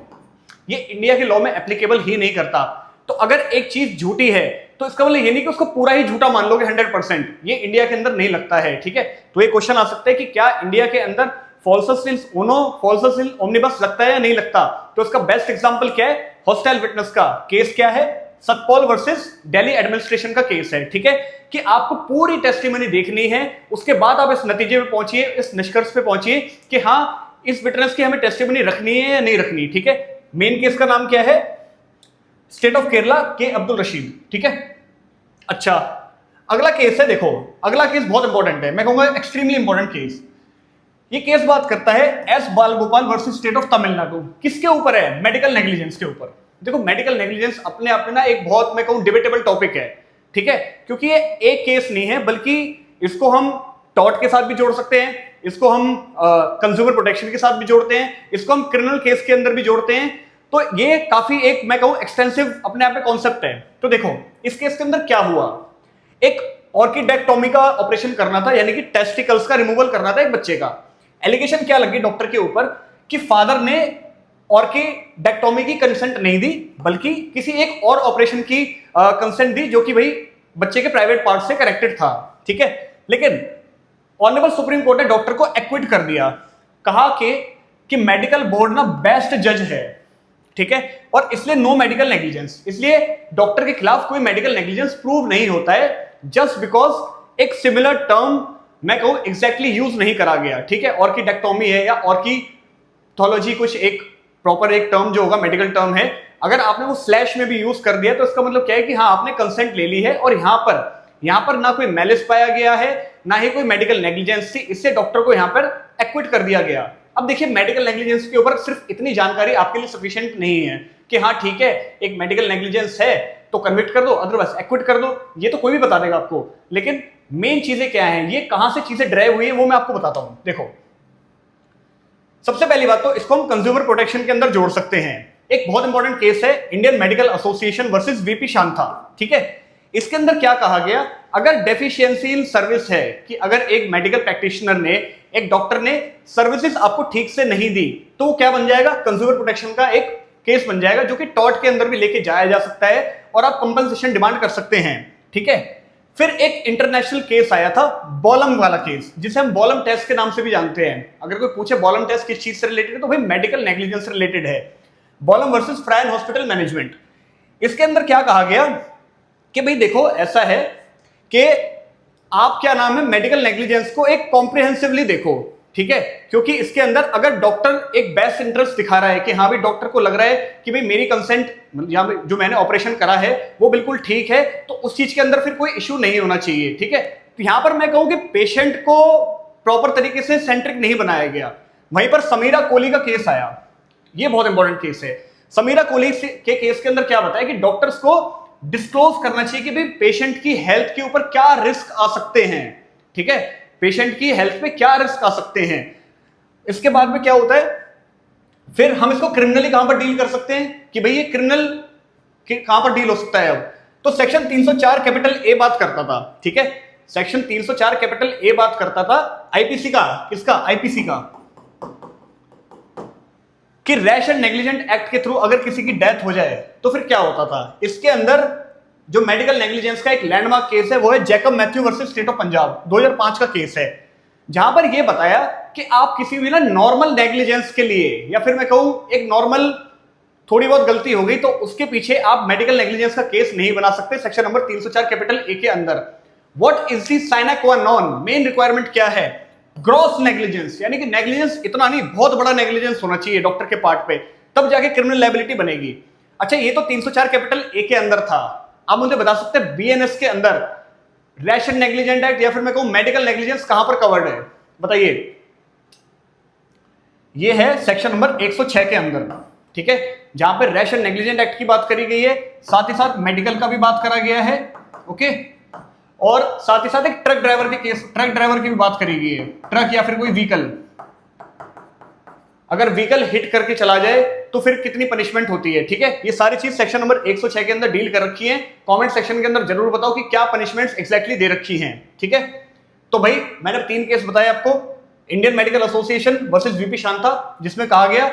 ये इंडिया के लॉ में एप्लीकेबल ही नहीं करता। तो अगर एक चीज झूठी है तो इसका मतलब ये नहीं कि उसको पूरा ही झूठा मान लोगे 100%, ये इंडिया के अंदर नहीं लगता है, ठीक है। तो ये क्वेश्चन आ सकता है कि क्या इंडिया के अंदर falsus in uno falsus in omnibus लगता है या नहीं लगता? तो इसका बेस्ट एग्जांपल क्या है? हॉस्टाइल विटनेस का केस क्या है? सतपाल वर्सेस दिल्ली एडमिनिस्ट्रेशन का केस है, ठीक है। कि आपको पूरी टेस्टिमनी देखनी है, उसके बाद आप इस नतीजे पे पहुंचिए, इस निष्कर्ष पे पहुंचिए कि हाँ इस विटनेस की हमें टेस्टिमनी रखनी है या नहीं रखनी, ठीक है। मेन केस का नाम क्या है? स्टेट ऑफ केरला के अब्दुल रशीद, ठीक है। अच्छा अगला केस है, देखो अगला केस बहुत इंपॉर्टेंट है, मैं कहूंगा एक्सट्रीमली इंपॉर्टेंट केस। ये केस बात करता है S Balgopal versus state of Tamil Nadu. किसके ऊपर है? मेडिकल नेग्लिजेंस के ऊपर। देखो मेडिकल नेग्लिजेंस अपने आप में ना एक बहुत मैं कहूं डिबेटेबल टॉपिक है, ठीक है। क्योंकि ये एक केस नहीं है, बल्कि इसको हम टॉर्ट के साथ भी जोड़ सकते हैं, इसको हम कंज्यूमर प्रोटेक्शन के साथ भी जोड़ते हैं, इसको हम क्रिमिनल केस के अंदर भी जोड़ते हैं। तो ये काफी एक मैं कहूं एक्सटेंसिव अपने आप में कॉन्सेप्ट है। तो देखो इस केस के अंदर क्या हुआ, एक ऑर्किडेक्टोमी का ऑपरेशन करना था, यानी कि टेस्टिकल्स का रिमूवल करना था एक बच्चे का। एलिगेशन क्या लगी डॉक्टर के ऊपर कि फादर ने ऑर्किडेक्टोमी की कंसेंट नहीं दी, बल्कि किसी एक और ऑपरेशन की कंसेंट दी जो कि भाई बच्चे के प्राइवेट पार्ट से कनेक्टेड था, ठीक है। लेकिन ऑनरेबल सुप्रीम कोर्ट ने डॉक्टर को एक्विट कर दिया, कहा कि कि मेडिकल बोर्ड ना बेस्ट जज है, ठीक है, और इसलिए नो मेडिकल नेग्लिजेंस, इसलिए डॉक्टर के खिलाफ कोई मेडिकल नेग्लिजेंस प्रूव नहीं होता है जस्ट बिकॉज एक सिमिलर टर्म मैं कहूं एग्जैक्टली यूज नहीं करा गया, ठीक है। ऑर्किडेक्टोमी है या ऑर्किथोलॉजी, कुछ एक प्रॉपर एक टर्म जो होगा मेडिकल टर्म है, अगर आपने वो स्लैश में भी यूज कर दिया तो इसका मतलब क्या है कि हाँ आपने कंसेंट ले ली है, और यहां पर ना कोई मैलिस पाया गया है ना ही कोई मेडिकल नेग्लिजेंस थी, इससे डॉक्टर को यहां पर एक्विट कर दिया गया। अब देखिए मेडिकल नेग्लिजेंस के ऊपर सिर्फ इतनी जानकारी आपके लिए सफिशिएंट नहीं है कि हाँ ठीक है एक मेडिकल नेग्लिजेंस है तो कन्विक्ट कर दो, अदरवाइज एक्विट कर दो, ये तो कोई भी बता देगा आपको, लेकिन मेन चीजें क्या हैं, ये कहां से चीजें ड्राइव हुई है वो मैं आपको बताता हूं। देखो सबसे पहली बात तो इसको हम कंज्यूमर प्रोटेक्शन के अंदर जोड़ सकते हैं। एक बहुत इंपॉर्टेंट केस है Indian medical association versus VP Shanta, ठीक है। इसके अंदर क्या कहा गया, अगर डेफिशिएंसी इन सर्विस है कि अगर एक मेडिकल प्रैक्टिशनर ने, एक डॉक्टर ने सर्विसेज आपको ठीक से नहीं दी तो वो क्या बन जाएगा, कंज्यूमर प्रोटेक्शन का एक केस बन जाएगा जो कि टॉर्ट के अंदर भी लेके जाया जा सकता है और आप कंपनसेशन डिमांड कर सकते हैं, ठीक है। फिर एक इंटरनेशनल केस आया था बॉलम वाला केस, जिसे हम बॉलम टेस्ट के नाम से भी जानते हैं। अगर कोई पूछे बॉलम टेस्ट किस चीज से रिलेटेड है तो भाई मेडिकल नेग्लिजेंस से रिलेटेड है। बॉलम वर्सेस फ्रायन हॉस्पिटल मैनेजमेंट, इसके अंदर क्या कहा गया कि भाई देखो ऐसा है कि आप क्या नाम है मेडिकल नेग्लिजेंस को एक कॉम्प्रिहेंसिवली देखो, ठीक है, क्योंकि इसके अंदर अगर डॉक्टर एक बेस्ट इंटरेस्ट दिखा रहा है कि हाँ भाई डॉक्टर को लग रहा है कि भाई मेरी कंसेंट जो मैंने ऑपरेशन करा है वो बिल्कुल ठीक है, तो उस चीज के अंदर फिर कोई इश्यू नहीं होना चाहिए, ठीक है। तो यहां पर मैं कहूं कि पेशेंट को प्रॉपर तरीके से सेंट्रिक नहीं बनाया गया। वहीं पर समीरा कोहली का केस आया, ये बहुत इंपॉर्टेंट केस है। समीरा कोहली के केस के अंदर क्या बताया कि डॉक्टर्स को डिस्क्लोज करना चाहिए कि भाई पेशेंट की हेल्थ के ऊपर क्या रिस्क आ सकते हैं, ठीक है, पेशेंट की हेल्थ पे क्या रिस्क आ सकते हैं। इसके बाद में क्या होता है, फिर हम इसको क्रिमिनली कहां पर डील कर सकते हैं कि भाई ये क्रिमिनल कहां पर डील हो सकता है। अब तो सेक्शन 304 कैपिटल ए बात करता था, ठीक है, सेक्शन 304 कैपिटल ए बात करता था आईपीसी का, किसका, आईपीसी का, कि रैश एंड नेग्लिजेंट एक्ट के थ्रू अगर किसी की डेथ हो जाए तो फिर क्या होता था। इसके अंदर जो मेडिकल नेग्लिजेंस का एक लैंडमार्क केस है वो है Jacob Mathew versus state of Punjab, 2005 का केस है, जहां पर यह बताया कि आप किसी भी ना नॉर्मल नेग्लिजेंस के लिए, या फिर मैं कहूं एक नॉर्मल थोड़ी बहुत गलती हो गई तो उसके पीछे आप मेडिकल नेग्लिजेंस का केस नहीं बना सकते सेक्शन नंबर 304 कैपिटल ए के अंदर। व्हाट इज दी साइन क्वा नॉन, मेन रिक्वायरमेंट क्या है, ग्रॉस नेग्लिजेंस, यानी कि नेग्लिजेंस इतना नहीं, बहुत बड़ा नेग्लिजेंस होना चाहिए डॉक्टर के पार्ट पे, तब जाके क्रिमिनल लायबिलिटी बनेगी। अच्छा ये तो 304 कैपिटल ए के अंदर था। आप मुझे बता सकते हैं बीएनएस के अंदर रैश एंड नेग्लिजेंट एक्ट या फिर मैं कहूं मेडिकल नेग्लिजेंस कहां पर कवर्ड है, बताइए। ये है सेक्शन नंबर 106 के अंदर, ठीक है, जहां पर रैश एंड नेग्लिजेंट एक्ट की बात करी गई है, साथ ही साथ मेडिकल का भी बात करा गया है, ओके, और साथ ही साथ एक ट्रक ड्राइवर के केस, ट्रक ड्राइवर की भी बात करी गई है। ट्रक या फिर कोई व्हीकल, अगर व्हीकल हिट करके चला जाए तो फिर कितनी पनिशमेंट होती है, ठीक है, ये सारी चीज सेक्शन नंबर 106 के अंदर डील कर रखी है। कमेंट सेक्शन के अंदर जरूर बताओ कि क्या पनिशमेंट्स एग्जैक्टली दे रखी हैं, ठीक है। तो भाई मैंने 3 केस बताए आपको, Indian medical association versus VP Shanta जिसमें कहा गया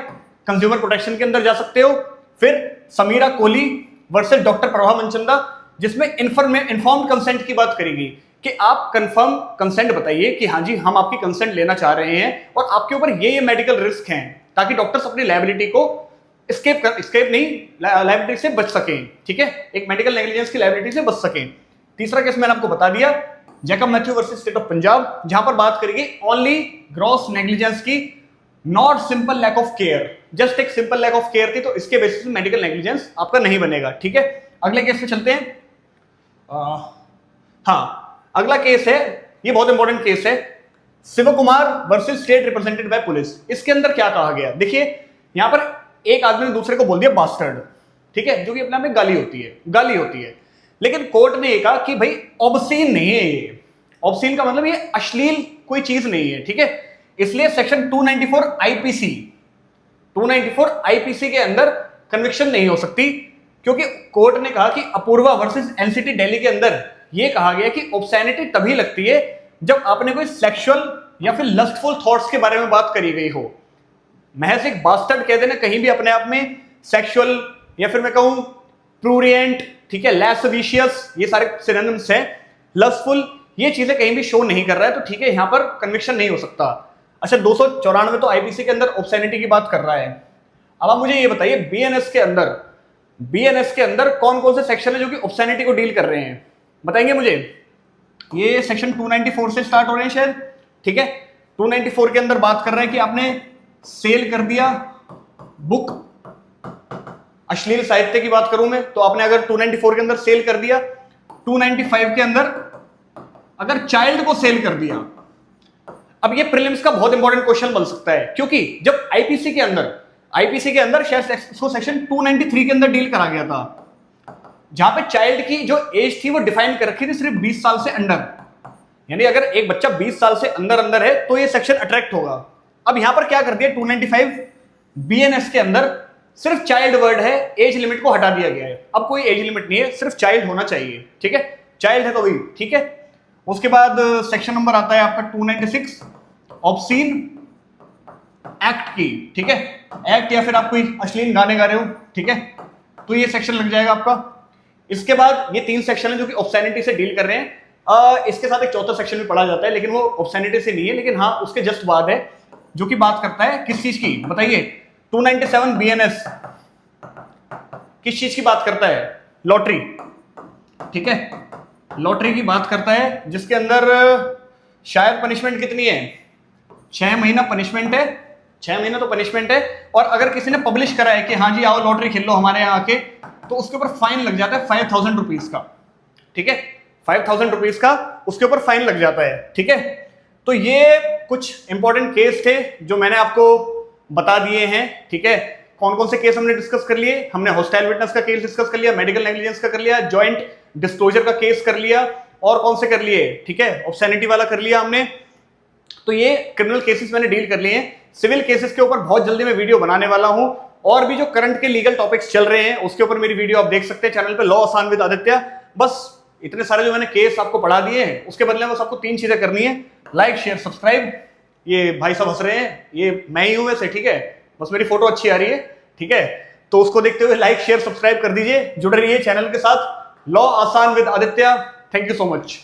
कंज्यूमर प्रोटेक्शन के अंदर जा सकते हो, फिर समीरा कोहली वर्सेस डॉक्टर प्रभा मनचंदा जिसमें इन्फॉर्म्ड कंसेंट की बात करेगी कि आप कंफर्म कंसेंट बताइए कि हाँ जी हम आपकी कंसेंट लेना चाह रहे हैं और आपके ऊपर ये मेडिकल रिस्क हैं, ताकि डॉक्टर्स अपनी लायबिलिटी को एस्केप नहीं, लायबिलिटी से बच सकें, ठीक है, एक मेडिकल नेग्लिजेंस की लायबिलिटी से बच सकें। तीसरा केस मैंने आपको बता दिया, Jacob Mathew versus state of Punjab, जहां पर बात करेगी ओनली ग्रॉस नेग्लिजेंस की, not simple lack of care, just एक सिंपल लैक ऑफ केयर थी, तो इसके बेसिस पे मेडिकल नेग्लिजेंस आपका नहीं बनेगा, ठीक है। अगले केस पे चलते हैं। हाँ अगला केस है, ये बहुत इंपॉर्टेंट केस है, Shiv Kumar versus state represented by police. इसके अंदर क्या कहा गया, देखिए यहां पर एक आदमी ने दूसरे को बोल दिया बास्टर्ड, ठीक है, जो कि अपने आप में गाली होती है, लेकिन कोर्ट ने कहा कि भाई ऑब्सीन नहीं है ये, ऑब्सीन का मतलब ये अश्लील कोई चीज नहीं है, ठीक है, इसलिए सेक्शन 294 आईपीसी के अंदर कन्विक्शन नहीं हो सकती, क्योंकि कोर्ट ने कहा कि अपूर्वा वर्सेस एनसीटी दिल्ली के अंदर यह कहा गया कि ऑब्सैनिटी तभी लगती है जब आपने कोई सेक्सुअल या फिर लस्टफुल थॉट्स के बारे में बात करी गई हो। महज एक बास्टर्ड कह देना कहीं भी अपने आप में सेक्सुअल या फिर मैं कहूं प्रूरिएंट, ठीक है, लैसविशियस, ये सारे सिनोनिम्स हैं, लस्टफुल, ये चीजें कहीं भी शो नहीं कर रहा है, तो ठीक है, यहां पर कन्विक्शन नहीं हो सकता। अच्छा 294 तो आईपीसी के अंदर ऑब्सैनिटी की बात कर रहा है। अब आप मुझे ये बताइए बीएनएस के अंदर कौन कौन से सेक्शन है जो कि ऑब्सैनिटी को डील कर रहे हैं, बताएंगे मुझे? ये सेक्शन 294 से स्टार्ट हो रहे हैं शायद, ठीक है। 294 के अंदर बात कर रहे हैं कि आपने सेल कर दिया बुक, अश्लील साहित्य की बात करूं मैं तो आपने अगर 294 के अंदर सेल कर दिया, 295 के अंदर अगर चाइल्ड को सेल कर दिया। अब ये प्रीलिम्स का बहुत इंपॉर्टेंट क्वेश्चन बन सकता है, क्योंकि जब आईपीसी के अंदर शायद इसको सेक्शन 293 के अंदर डील करा गया था, जहां पे चाइल्ड की जो एज थी वो डिफाइन कर रखी थी सिर्फ 20 साल से अंडर, यानी अगर एक बच्चा 20 साल से अंदर है तो ये सेक्शन अट्रैक्ट होगा। अब यहां पर क्या कर दिया 295 बीएनएस के अंदर सिर्फ चाइल्ड वर्ड है, एज लिमिट को हटा दिया गया है। अब कोई एज लिमिट नहीं है, सिर्फ चाइल्ड होना चाहिए, ठीक है। चाइल्ड है तो वही ठीक है। उसके बाद सेक्शन नंबर आता है आपका 296 ऑब्सीन एक्ट की, ठीक है। एक्ट या फिर आप कोई अश्लील गाने गा रहे हो, ठीक है, तो ये सेक्शन लग जाएगा आपका। इसके बाद ये 3 सेक्शन है जो कि ऑब्सैनिटी से डील कर रहे हैं। इसके साथ एक चौथा सेक्शन भी पढ़ा जाता है, लेकिन वो ऑब्सैनिटी से नहीं है, लेकिन हाँ उसके जस्ट बाद है, जो कि बात करता है किस चीज की, बताइए? 297 बीएनएस किस चीज की बात करता है? लॉटरी, ठीक है, लॉटरी की बात करता है, जिसके अंदर शायद पनिशमेंट कितनी है? 6 महीना पनिशमेंट है, 6 महीना तो पनिशमेंट है। और अगर किसी ने पब्लिश करा है कि हाँ जी आओ लॉटरी खेल लो हमारे यहाँ आके, तो उसके ऊपर फाइन लग जाता है 5000 रुपीज का, ठीक है, 5000 रुपीज का उसके ऊपर फाइन लग जाता है, ठीक है। तो ये कुछ इंपॉर्टेंट केस थे जो मैंने आपको बता दिए हैं, ठीक है। कौन कौन से केस हमने डिस्कस कर लिए? हमने हॉस्टाइल विटनेस का केस डिस्कस कर लिया, मेडिकल नेग्लिजेंस का कर लिया, जॉइंट डिस्क्लोजर का केस कर लिया, और कौन से कर लिए, ठीक है, ऑब्सैनिटी वाला कर लिया हमने। तो ये क्रिमिनल केसेस मैंने डील कर लिए हैं। सिविल केसेस के ऊपर बहुत जल्दी मैं वीडियो बनाने वाला हूं, और भी जो करंट के लीगल टॉपिक्स चल रहे हैं उसके ऊपर मेरी वीडियो आप देख सकते हैं चैनल पे, लॉ आसान विद आदित्य। बस इतने सारे जो मैंने केस आपको पढ़ा दिए हैं, उसके बदले में बस आपको 3 चीजें करनी है, लाइक शेयर सब्सक्राइब। ये भाई साहब हंस रहे हैं, ये मैं ही हूं वैसे, ठीक है, बस मेरी फोटो अच्छी आ रही है, ठीक है, तो उसको देखते हुए लाइक शेयर सब्सक्राइब कर दीजिए, जुड़े रहिए चैनल के साथ। लॉ आसान with Aditya. Thank you so much.